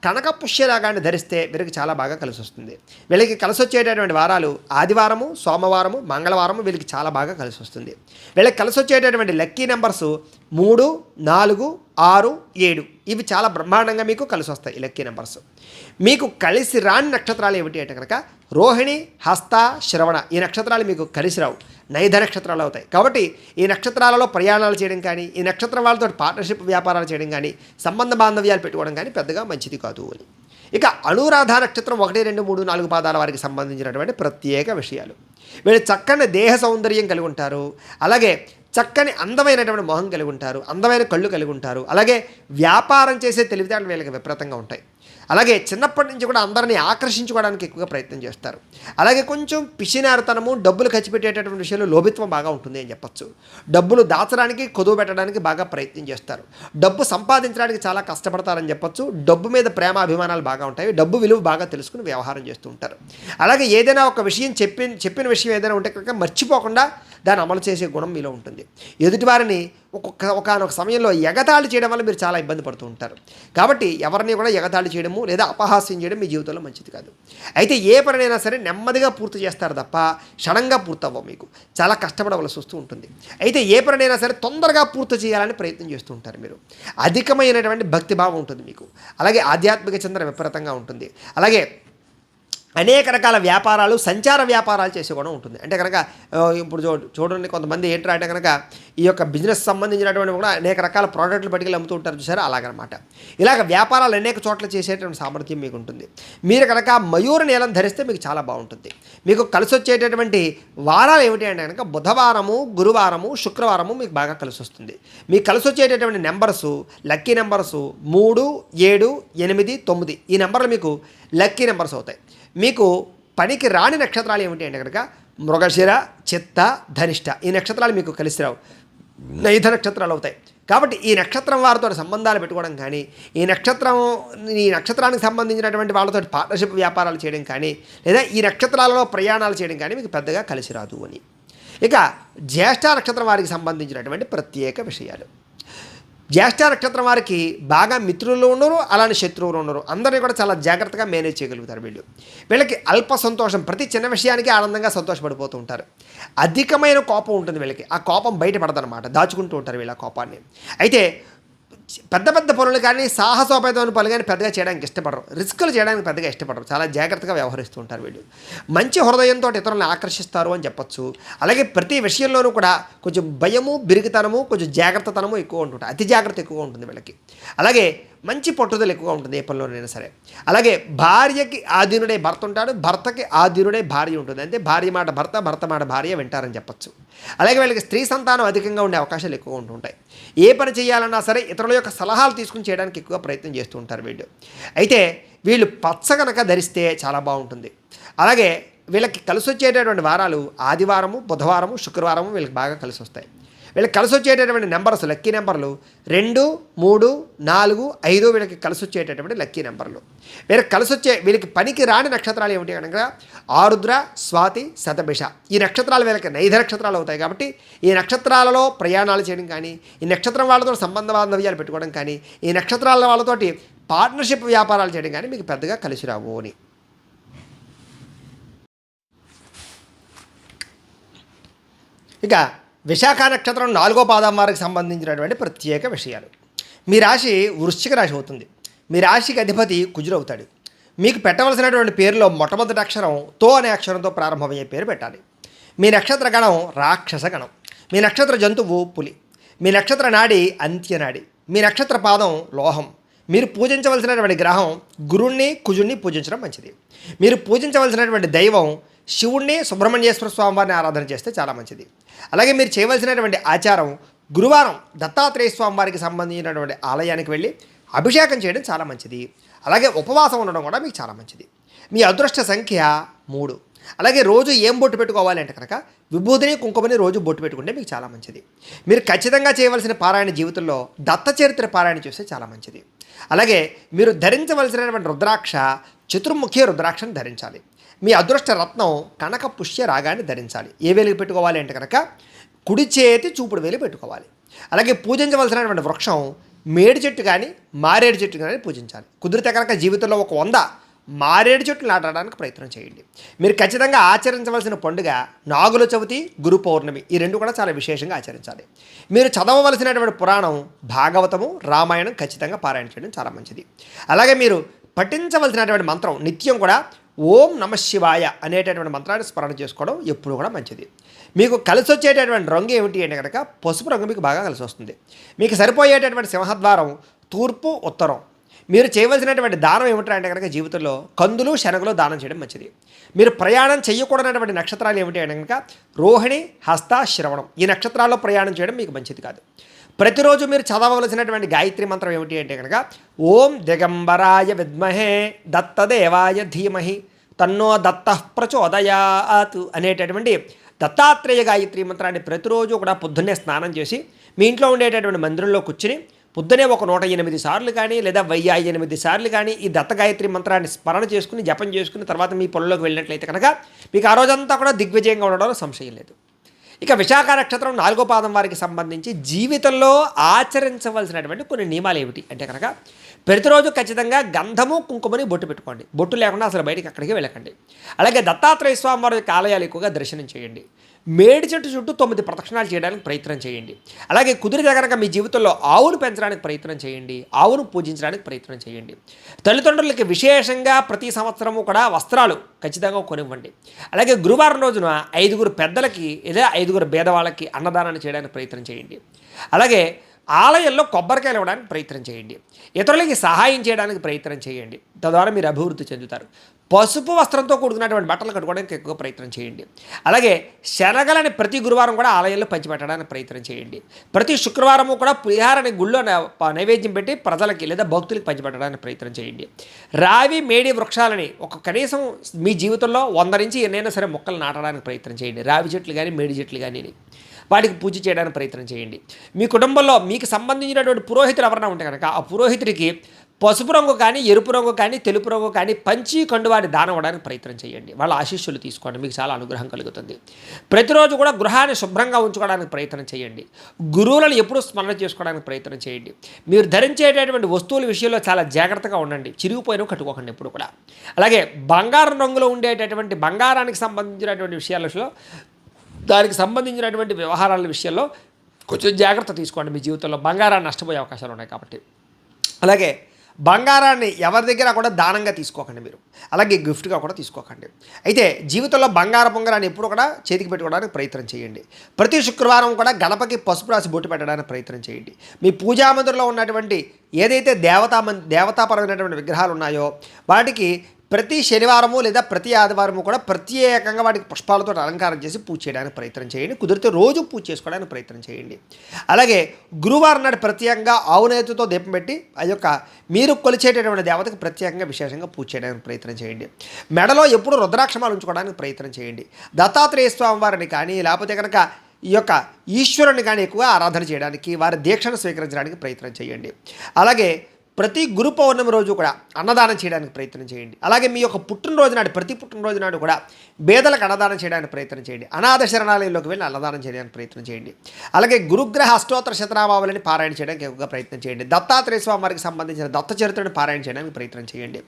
కనక పుష్యరాగాన్ని ధరిస్తే వీరికి చాలా బాగా కలిసి వస్తుంది. వీళ్ళకి కలిసి వచ్చేటటువంటి వారాలు ఆదివారము, సోమవారము, మంగళవారము వీళ్ళకి చాలా బాగా కలిసి వస్తుంది. వీళ్ళకి కలిసి వచ్చేటటువంటి లక్కీ నెంబర్స్ 3, 4, 6, 7 ఇవి చాలా బ్రహ్మాండంగా మీకు కలిసి వస్తాయి ఈ లక్కీ నెంబర్స్. మీకు కలిసి రాని నక్షత్రాలు ఏమిటి అంటే కనుక రోహిణి, హస్త, శ్రవణ ఈ నక్షత్రాలు మీకు కలిసి రావు, నైధ నక్షత్రాలు అవుతాయి. కాబట్టి ఈ నక్షత్రాలలో ప్రయాణాలు చేయడం కానీ, ఈ నక్షత్రం వాళ్ళతో పార్ట్నర్షిప్ వ్యాపారాలు చేయడం కానీ, సంబంధ బాంధవ్యాలు పెట్టుకోవడం కానీ పెద్దగా మంచిది కాదు అని. ఇక అనురాధ నక్షత్రం 1, 2, 3, 4 పాదాల వారికి సంబంధించినటువంటి ప్రత్యేక విషయాలు. వీళ్ళు చక్కని దేహ సౌందర్యం కలిగి ఉంటారు. అలాగే చక్కని అందమైనటువంటి మొహం కలిగి ఉంటారు, అందమైన కళ్ళు కలిగి ఉంటారు. అలాగే వ్యాపారం చేసే తెలివితేటలు వీళ్ళకి విపరీతంగా ఉంటాయి. అలాగే చిన్నప్పటి నుంచి కూడా అందరినీ ఆకర్షించుకోవడానికి ఎక్కువగా ప్రయత్నం చేస్తారు. అలాగే కొంచెం పిసినారుతనము, డబ్బులు ఖర్చు పెట్టేటటువంటి విషయంలో లోభిత్వం బాగా ఉంటుంది అని చెప్పచ్చు. డబ్బులు దాచడానికి, కొదువు పెట్టడానికి బాగా ప్రయత్నం చేస్తారు. డబ్బు సంపాదించడానికి చాలా కష్టపడతారని చెప్పచ్చు. డబ్బు మీద ప్రేమ అభిమానాలు బాగా ఉంటాయి. డబ్బు విలువ బాగా తెలుసుకుని వ్యవహారం చేస్తూ ఉంటారు. అలాగే ఏదైనా ఒక విషయం చెప్పిన విషయం ఏదైనా ఉంటే కనుక మర్చిపోకుండా దాన్ని అమలు చేసే గుణం మీలో ఉంటుంది. ఎదుటివారిని ఒకనొక సమయంలో ఎగతాళి చేయడం వల్ల మీరు చాలా ఇబ్బంది పడుతూ ఉంటారు. కాబట్టి ఎవరిని కూడా ఎగతాళి చేయడము లేదా అపహాస్యం చేయడం మీ జీవితంలో మంచిది కాదు. అయితే ఏ పనినైనా సరే నెమ్మదిగా పూర్తి చేస్తారు తప్ప సడన్గా పూర్తవ్వవు. మీకు చాలా కష్టపడవలసి వస్తూ ఉంటుంది. అయితే ఏ పనినైనా సరే తొందరగా పూర్తి చేయాలని ప్రయత్నం చేస్తూ ఉంటారు మీరు. అధికమైనటువంటి భక్తిభావం ఉంటుంది మీకు. అలాగే ఆధ్యాత్మిక చింతన విపరీతంగా ఉంటుంది. అలాగే అనేక రకాల వ్యాపారాలు, సంచార వ్యాపారాలు చేసే కూడా ఉంటుంది. అంటే కనుక ఇప్పుడు చూడండి, కొంతమంది ఏంటంటే అంటే కనుక ఈ యొక్క బిజినెస్ సంబంధించినటువంటి కూడా అనేక రకాల ప్రోడక్ట్లు పట్టుకెళ్ళి అమ్ముతూ ఉంటారు చూసారా, అలాగనమాట. ఇలాగ వ్యాపారాలు అనేక చోట్ల చేసేటువంటి సామర్థ్యం మీకు ఉంటుంది. మీరు కనుక మయూర నీలం ధరిస్తే మీకు చాలా బాగుంటుంది. మీకు కలిసి వచ్చేటటువంటి వారాలు ఏమిటి అంటే కనుక బుధవారము, గురువారము, శుక్రవారము మీకు బాగా కలిసి వస్తుంది. మీకు కలిసి వచ్చేటటువంటి నెంబర్సు, లక్కీ నెంబర్సు 3, 7, 8, 9 ఈ నెంబర్లు మీకు లక్కీ నెంబర్స్ అవుతాయి. మీకు పనికి రాని నక్షత్రాలు ఏమిటి అంటే కనుక మృగశిర, చిత్త, ధనిష్ట ఈ నక్షత్రాలు మీకు కలిసి రావు, నైధ నక్షత్రాలు అవుతాయి. కాబట్టి ఈ నక్షత్రం వారితో సంబంధాలు పెట్టుకోవడం కానీ, ఈ నక్షత్రానికి సంబంధించినటువంటి వాళ్ళతో పార్ట్నర్షిప్ వ్యాపారాలు చేయడం కానీ, లేదా ఈ నక్షత్రాలలో ప్రయాణాలు చేయడం కానీ మీకు పెద్దగా కలిసి రాదు అని. ఇక జ్యేష్ఠ నక్షత్రం వారికి సంబంధించినటువంటి ప్రత్యేక విషయాలు. జ్యేష్ఠ నక్షత్రం వారికి బాగా మిత్రులు ఉండరు, అలానే శత్రువులు ఉండరు. అందరినీ కూడా చాలా జాగ్రత్తగా మేనేజ్ చేయగలుగుతారు వీళ్ళకి అల్ప సంతోషం, ప్రతి చిన్న విషయానికి ఆనందంగా సంతోషపడిపోతూ ఉంటారు. అధికమైన కోపం ఉంటుంది వీళ్ళకి. ఆ కోపం బయటపడదనమాట, దాచుకుంటూ ఉంటారు వీళ్ళ కోపాన్ని. అయితే పెద్ద పెద్ద పనులు కానీ, సాహసోపేతమైన పనులు కానీ పెద్దగా చేయడానికి ఇష్టపడరు, రిస్కులు చేయడానికి పెద్దగా ఇష్టపడరు, చాలా జాగ్రత్తగా వ్యవహరిస్తూ ఉంటారు వీళ్ళు. మంచి హృదయంతో ఇతరులను ఆకర్షిస్తారు అని చెప్పచ్చు. అలాగే ప్రతి విషయంలోనూ కూడా కొంచెం భయము, బిరిగితనము, కొంచెం జాగ్రత్తతనము ఎక్కువ ఉంటుంటాయి, అతి జాగ్రత్త ఎక్కువగా ఉంటుంది వీళ్ళకి. అలాగే మంచి పట్టుదల ఎక్కువగా ఉంటుంది ఏ పనిలోనైనా సరే. అలాగే భార్యకి ఆధీనుడే భర్త ఉంటాడు, భర్తకి ఆధీనుడే భార్య ఉంటుంది. అంటే భార్య మాట భర్త, భర్త మాట భార్య వింటారని చెప్పచ్చు. అలాగే వీళ్ళకి స్త్రీ సంతానం అధికంగా ఉండే అవకాశాలు ఎక్కువ ఉంటుంటాయి. ఏ పని చేయాలన్నా సరే ఇతరుల యొక్క సలహాలు తీసుకుని చేయడానికి ఎక్కువ ప్రయత్నం చేస్తూ ఉంటారు వీళ్ళు. అయితే వీళ్ళు పచ్చ కనుక ధరిస్తే చాలా బాగుంటుంది. అలాగే వీళ్ళకి కలిసి వచ్చేటటువంటి వారాలు ఆదివారము, బుధవారము, శుక్రవారము వీళ్ళకి బాగా కలిసి వస్తాయి. వీళ్ళకి కలిసి వచ్చేటటువంటి నెంబర్స్, లక్కీ నెంబర్లు 2, 3, 4, 5 వీళ్ళకి కలిసి వచ్చేటటువంటి లక్కీ నెంబర్లు. వీళ్ళకి పనికి రాని నక్షత్రాలు ఏమిటి కనుక ఆరుద్ర, స్వాతి, శతభిష ఈ నక్షత్రాలు వీళ్ళకి నైధ నక్షత్రాలు అవుతాయి. కాబట్టి ఈ నక్షత్రాలలో ప్రయాణాలు చేయడం కానీ, ఈ నక్షత్రం వాళ్ళతో సంబంధ బాంధవ్యాలు పెట్టుకోవడం కానీ, ఈ నక్షత్రాల వాళ్ళతోటి పార్ట్నర్షిప్ వ్యాపారాలు చేయడం కానీ మీకు పెద్దగా కలిసి రావు అని. ఇక విశాఖ నక్షత్రం 4వ పాదం వారికి సంబంధించినటువంటి ప్రత్యేక విషయాలు. మీ రాశి వృశ్చిక రాశి అవుతుంది. మీ రాశికి అధిపతి కుజుడవుతాడు. మీకు పెట్టవలసినటువంటి పేరులో మొట్టమొదటి అక్షరం తో అనే అక్షరంతో ప్రారంభమయ్యే పేరు పెట్టాలి. మీ నక్షత్ర గణం రాక్షస గణం. మీ నక్షత్ర జంతువు పులి. మీ నక్షత్ర నాడి అంత్యనాడి. మీ నక్షత్ర పాదం లోహం. మీరు పూజించవలసినటువంటి గ్రహం గురుణ్ణి, కుజుణ్ణి పూజించడం మంచిది. మీరు పూజించవలసినటువంటి దైవం శివుణ్ణి, సుబ్రహ్మణ్యేశ్వర స్వామివారిని ఆరాధన చేస్తే చాలా మంచిది. అలాగే మీరు చేయవలసినటువంటి ఆచారం గురువారం దత్తాత్రేయ స్వామివారికి సంబంధించినటువంటి ఆలయానికి వెళ్ళి అభిషేకం చేయడం చాలా మంచిది. అలాగే ఉపవాసం ఉండడం కూడా మీకు చాలా మంచిది. మీ అదృష్ట సంఖ్య 3. అలాగే రోజు ఏం బొట్టు పెట్టుకోవాలి అంటే కనుక విభూతిని, కుంకుమని రోజు బొట్టు పెట్టుకుంటే మీకు చాలా మంచిది. మీరు ఖచ్చితంగా చేయవలసిన పారాయణ జీవితంలో దత్త చరిత్ర పారాయణ చేస్తే చాలా మంచిది. అలాగే మీరు ధరించవలసినటువంటి రుద్రాక్ష చతుర్ముఖి రుద్రాక్షను ధరించాలి. మీ అదృష్ట రత్నం కనక పుష్య రాగాన్ని ధరించాలి. ఏ వేలికి పెట్టుకోవాలి అంటే కనుక కుడి చేతి చూపుడు వేలు పెట్టుకోవాలి. అలాగే పూజించవలసినటువంటి వృక్షం మేడి చెట్టు కానీ మారేడు చెట్టు కానీ పూజించాలి. కుదిరితే కనుక జీవితంలో ఒక 100 మారేడు చెట్లు నాటడానికి ప్రయత్నం చేయండి. మీరు ఖచ్చితంగా ఆచరించవలసిన పండుగ నాగుల చవితి, గురు పౌర్ణమి. ఈ 2 కూడా చాలా విశేషంగా ఆచరించాలి. మీరు చదవవలసినటువంటి పురాణం భాగవతము, రామాయణం ఖచ్చితంగా పారాయణ చేయడం చాలా మంచిది. అలాగే మీరు పఠించవలసినటువంటి మంత్రం నిత్యం కూడా ఓం నమ శివాయ అనేటటువంటి మంత్రాన్ని స్మరణ చేసుకోవడం ఎప్పుడు కూడా మంచిది. మీకు కలిసి వచ్చేటటువంటి రంగు ఏమిటి అంటే కనుక పసుపు రంగు మీకు బాగా కలిసి వస్తుంది. మీకు సరిపోయేటటువంటి సింహద్వారం తూర్పు, ఉత్తరం. మీరు చేయవలసినటువంటి దానం ఏమిటంటే కనుక జీవితంలో కందులు, శనగలు దానం చేయడం మంచిది. మీరు ప్రయాణం చేయకూడనటువంటి నక్షత్రాలు ఏమిటి అంటే కనుక రోహిణి, హస్త, శ్రవణం. ఈ నక్షత్రాల్లో ప్రయాణం చేయడం మీకు మంచిది కాదు. ప్రతిరోజు మీరు చదవవలసినటువంటి గాయత్రి మంత్రం ఏమిటి అంటే కనుక ఓం దిగంబరాయ విద్మహే దత్తదేవాయ ధీమహి తన్నో దత్త ప్రచోదయాత్ అనేటటువంటి దత్తాత్రేయ గాయత్రి మంత్రాన్ని ప్రతిరోజు కూడా పొద్దున్నే స్నానం చేసి మీ ఇంట్లో ఉండేటటువంటి మందిరంలో కూర్చుని పొద్దునే ఒక 108 సార్లు కానీ లేదా 1008 సార్లు కానీ ఈ దత్త గాయత్రి మంత్రాన్ని స్మరణ చేసుకుని జపం చేసుకుని తర్వాత మీ పొలంలోకి వెళ్ళినట్లయితే కనుక మీకు ఆ రోజంతా కూడా దిగ్విజయంగా ఉండడంలో సంశయం లేదు. ఇక విశాఖ నక్షత్రం 4వ పాదం వారికి సంబంధించి జీవితంలో ఆచరించవలసినటువంటి కొన్ని నియమాలు ఏమిటి అంటే కనుక ప్రతిరోజు ఖచ్చితంగా గంధము, కుంకుమని బొట్టు పెట్టుకోండి. బొట్టు లేకుండా అసలు బయటికి అక్కడికి వెళ్ళకండి. అలాగే దత్తాత్రేయ స్వామి వారి యొక్క ఆలయాలు ఎక్కువగా దర్శనం చేయండి. మేడి చెట్టు చుట్టూ 9 ప్రదక్షిణాలు చేయడానికి ప్రయత్నం చేయండి. అలాగే కుదిరితే కనుక మీ జీవితంలో ఆవును పెంచడానికి ప్రయత్నం చేయండి. ఆవును పూజించడానికి ప్రయత్నం చేయండి. తల్లిదండ్రులకి విశేషంగా ప్రతి సంవత్సరము కూడా వస్త్రాలు ఖచ్చితంగా కొనివ్వండి. అలాగే గురువారం రోజున 5 పెద్దలకి లేదా 5 పేదవాళ్ళకి అన్నదానాన్ని చేయడానికి ప్రయత్నం చేయండి. అలాగే ఆలయంలో కొబ్బరికాయలు ఇవ్వడానికి ప్రయత్నం చేయండి. ఇతరులకి సహాయం చేయడానికి ప్రయత్నం చేయండి. తద్వారా మీరు అభివృద్ధి చెందుతారు. పసుపు వస్త్రంతో కూడుకున్నటువంటి బట్టలు కట్టుకోవడానికి ఎక్కువ ప్రయత్నం చేయండి. అలాగే శనగలని ప్రతి గురువారం కూడా ఆలయంలో పంచిపెట్టడానికి ప్రయత్నం చేయండి. ప్రతి శుక్రవారము కూడా పులిహారని గుళ్ళో నైవేద్యం పెట్టి ప్రజలకి లేదా భక్తులకి పంచిపెట్టడానికి ప్రయత్నం చేయండి. రావి, మేడి వృక్షాలని ఒక కనీసం మీ జీవితంలో 100 నుంచి ఎన్నైనా సరే మొక్కలు నాటడానికి ప్రయత్నం చేయండి. రావి చెట్లు కానీ మేడి చెట్లు కానీ వాటికి పూజ చేయడానికి ప్రయత్నం చేయండి. మీ కుటుంబంలో మీకు సంబంధించినటువంటి పురోహితులు ఎవరైనా ఉంటే కనుక ఆ పురోహితుడికి పసుపు రంగు కానీ, ఎరుపు రంగు కానీ, తెలుపు రంగు కానీ పంచి కండువాడి దానం ఇవ్వడానికి ప్రయత్నం చేయండి. వాళ్ళ ఆశీస్సులు తీసుకోండి, మీకు చాలా అనుగ్రహం కలుగుతుంది. ప్రతిరోజు కూడా గృహాన్ని శుభ్రంగా ఉంచుకోవడానికి ప్రయత్నం చేయండి. గురువులను ఎప్పుడూ స్మరణ చేసుకోవడానికి ప్రయత్నం చేయండి. మీరు ధరించేటటువంటి వస్తువుల విషయంలో చాలా జాగ్రత్తగా ఉండండి. చిరిగిపోయినవి కట్టుకోకండి ఎప్పుడు కూడా. అలాగే బంగారం రంగులో ఉండేటటువంటి బంగారానికి సంబంధించినటువంటి విషయాలలో దానికి సంబంధించినటువంటి వ్యవహారాల విషయంలో కొంచెం జాగ్రత్త తీసుకోండి. మీ జీవితంలో బంగారాన్ని నష్టపోయే అవకాశాలు ఉన్నాయి కాబట్టి. అలాగే బంగారాన్ని ఎవరి దగ్గర కూడా దానంగా తీసుకోకండి మీరు. అలాగే గిఫ్ట్గా కూడా తీసుకోకండి. అయితే జీవితంలో బంగారు పొంగరాన్ని ఎప్పుడు కూడా చేతికి పెట్టుకోవడానికి ప్రయత్నం చేయండి. ప్రతి శుక్రవారం కూడా గణపకి పసుపు రాసి బొట్టు పెట్టడానికి ప్రయత్నం చేయండి. మీ పూజా మందిరంలో ఉన్నటువంటి ఏదైతే దేవతాపరమైనటువంటి విగ్రహాలు ఉన్నాయో వాటికి ప్రతి శనివారము లేదా ప్రతి ఆదివారము కూడా ప్రత్యేకంగా వాటికి పుష్పాలతో అలంకారం చేసి పూజ చేయడానికి ప్రయత్నం చేయండి. కుదిరితే రోజు పూజ చేసుకోవడానికి ప్రయత్నం చేయండి. అలాగే గురువారం నాడు ప్రత్యేకంగా ఆవు నేతితో దీపం పెట్టి ఆ యొక్క మీరు కొలిచేటటువంటి దేవతకు ప్రత్యేకంగా విశేషంగా పూజ చేయడానికి ప్రయత్నం చేయండి. మెడలో ఎప్పుడు రుద్రాక్షమాలు ఉంచుకోవడానికి ప్రయత్నం చేయండి. దత్తాత్రేయ స్వామి వారిని కానీ లేకపోతే కనుక ఈ యొక్క ఈశ్వరుని కానీ ఎక్కువ ఆరాధన చేయడానికి, వారి దీక్షను స్వీకరించడానికి ప్రయత్నం చేయండి. అలాగే ప్రతి గురు పౌర్ణమి రోజు కూడా అన్నదానం చేయడానికి ప్రయత్నం చేయండి. అలాగే మీ యొక్క పుట్టినరోజు నాడు ప్రతి పుట్టినరోజు నాడు కూడా పేదలకు అన్నదానం చేయడానికి ప్రయత్నం చేయండి. అనాథ శరణాలయంలోకి వెళ్ళి అన్నదానం చేయడానికి ప్రయత్నం చేయండి. అలాగే గురుగ్రహ అష్టోత్తర శతనామావళిని పారాయణ చేయడానికి ఎక్కువగా ప్రయత్నం చేయండి. దత్తాత్రేయ స్వామి వారికి సంబంధించిన దత్త చరిత్రను పారాయణ చేయడానికి ప్రయత్నం చేయండి.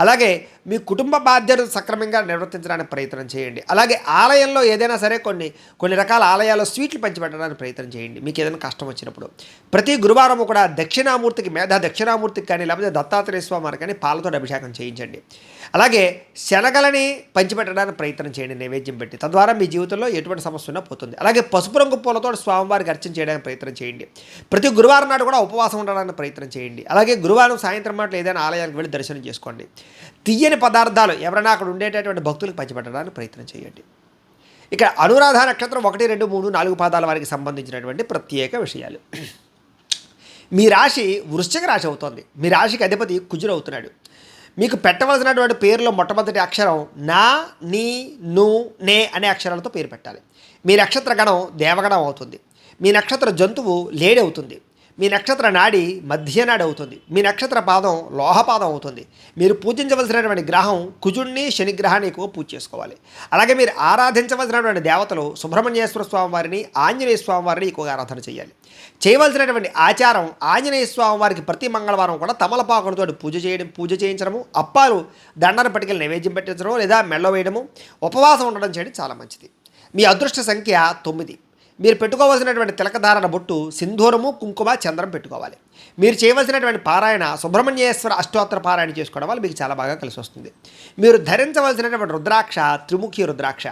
అలాగే మీ కుటుంబ బాధ్యతలు సక్రమంగా నిర్వర్తించడానికి ప్రయత్నం చేయండి. అలాగే ఆలయంలో ఏదైనా సరే కొన్ని రకాల ఆలయాల్లో స్వీట్లు పంచిపెట్టడానికి ప్రయత్నం చేయండి. మీకు ఏదైనా కష్టం వచ్చినప్పుడు ప్రతి గురువారం కూడా దక్షిణామూర్తికి దక్షిణామూర్తి కానీ లేకపోతే దత్తాత్రేయ స్వామి వారికి కానీ పాలతో అభిషేకం చేయించండి. అలాగే శనగలని పంచిపెట్టడానికి ప్రయత్నం చేయండి నైవేద్యం పెట్టి. తద్వారా మీ జీవితంలో ఎటువంటి సమస్య ఉన్నా పోతుంది. అలాగే పసుపు రంగు పూలతో స్వామివారికి అర్చన చేయడానికి ప్రయత్నం చేయండి. ప్రతి గురువారం నాడు కూడా ఉపవాసం ఉండడానికి ప్రయత్నం చేయండి. అలాగే గురువారం సాయంత్రం మాటలు ఏదైనా ఆలయానికి వెళ్ళి దర్శనం చేసుకోండి. తీయని పదార్థాలు ఎవరైనా అక్కడ ఉండేటటువంటి భక్తులకు పంచిపెట్టడానికి ప్రయత్నం చేయండి. ఇక అనురాధ నక్షత్రం 1, 2, 3, 4 పాదాల వారికి సంబంధించినటువంటి ప్రత్యేక విషయాలు. మీ రాశి వృశ్చిక రాశి అవుతుంది. మీ రాశికి అధిపతి కుజుడు అవుతున్నాడు. మీకు పెట్టవలసినటువంటి పేరులో మొట్టమొదటి అక్షరం నా, నీ, ను, నే అనే అక్షరాలతో పేరు పెట్టాలి. మీ నక్షత్ర గణం దేవగణం అవుతుంది. మీ నక్షత్ర జంతువు లేడి అవుతుంది. మీ నక్షత్ర నాడి మధ్యనాడి అవుతుంది. మీ నక్షత్ర పాదం లోహపాదం అవుతుంది. మీరు పూజించవలసినటువంటి గ్రహం కుజుణ్ణి, శనిగ్రహాన్ని ఎక్కువ పూజ చేసుకోవాలి. అలాగే మీరు ఆరాధించవలసినటువంటి దేవతలు సుబ్రహ్మణ్యేశ్వర స్వామి వారిని, ఆంజనేయ స్వామి వారిని ఎక్కువగా ఆరాధన చేయాలి. చేయవలసినటువంటి ఆచారం ఆంజనేయ స్వామి వారికి ప్రతి మంగళవారం కూడా తమలపాకులతో పూజ చేయించడము, అప్పాలు దండన పట్టికలు నైవేద్యం పెట్టించడం లేదా మెళ్ళ వేయడము, ఉపవాసం ఉండడం చేయడం చాలా మంచిది. మీ అదృష్ట సంఖ్య 9. మీరు పెట్టుకోవాల్సినటువంటి తిలకధారణ బొట్టు సింధూరము, కుంకుమ, చంద్రం పెట్టుకోవాలి. మీరు చేయవలసినటువంటి పారాయణ సుబ్రహ్మణ్యేశ్వర అష్టోత్తర పారాయణ చేసుకోవడం వల్ల మీకు చాలా బాగా కలిసి వస్తుంది. మీరు ధరించవలసినటువంటి రుద్రాక్ష త్రిముఖి రుద్రాక్ష.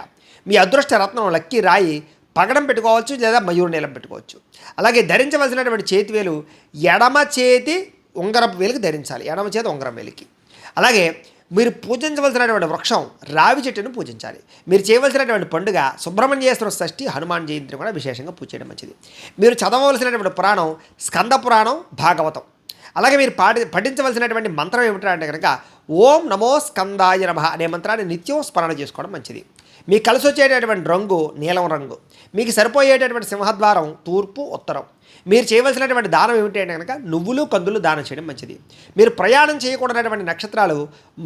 మీ అదృష్ట రత్నం లక్కీ రాయి పగడం పెట్టుకోవచ్చు లేదా మయూర నీలం పెట్టుకోవచ్చు. అలాగే ధరించవలసినటువంటి చేతివేలు ఎడమ చేతి ఉంగరపు వేలికి ధరించాలి, ఎడమ చేతి ఉంగరం వేలికి. అలాగే మీరు పూజించవలసినటువంటి వృక్షం రావి చెట్టును పూజించాలి. మీరు చేయవలసినటువంటి పండుగ సుబ్రహ్మణ్యేశ్వర షష్ఠి, హనుమాన్ జయంతిని కూడా విశేషంగా పూజ చేయడం మంచిది. మీరు చదవవలసినటువంటి పురాణం స్కంద పురాణం, భాగవతం. అలాగే మీరు పఠించవలసినటువంటి మంత్రం ఏమిటంటే కనుక ఓం నమో స్కందాయ నమః అనే మంత్రాన్ని నిత్యం స్మరణ చేసుకోవడం మంచిది. మీకు కలిసి వచ్చేటటువంటి రంగు నీలం రంగు. మీకు సరిపోయేటటువంటి సింహద్వారం తూర్పు, ఉత్తరం. మీరు చేయవలసినటువంటి దానం ఏమిటంటే కనుక నువ్వులు, కందులు దానం చేయడం మంచిది. మీరు ప్రయాణం చేయకూడనటువంటి నక్షత్రాలు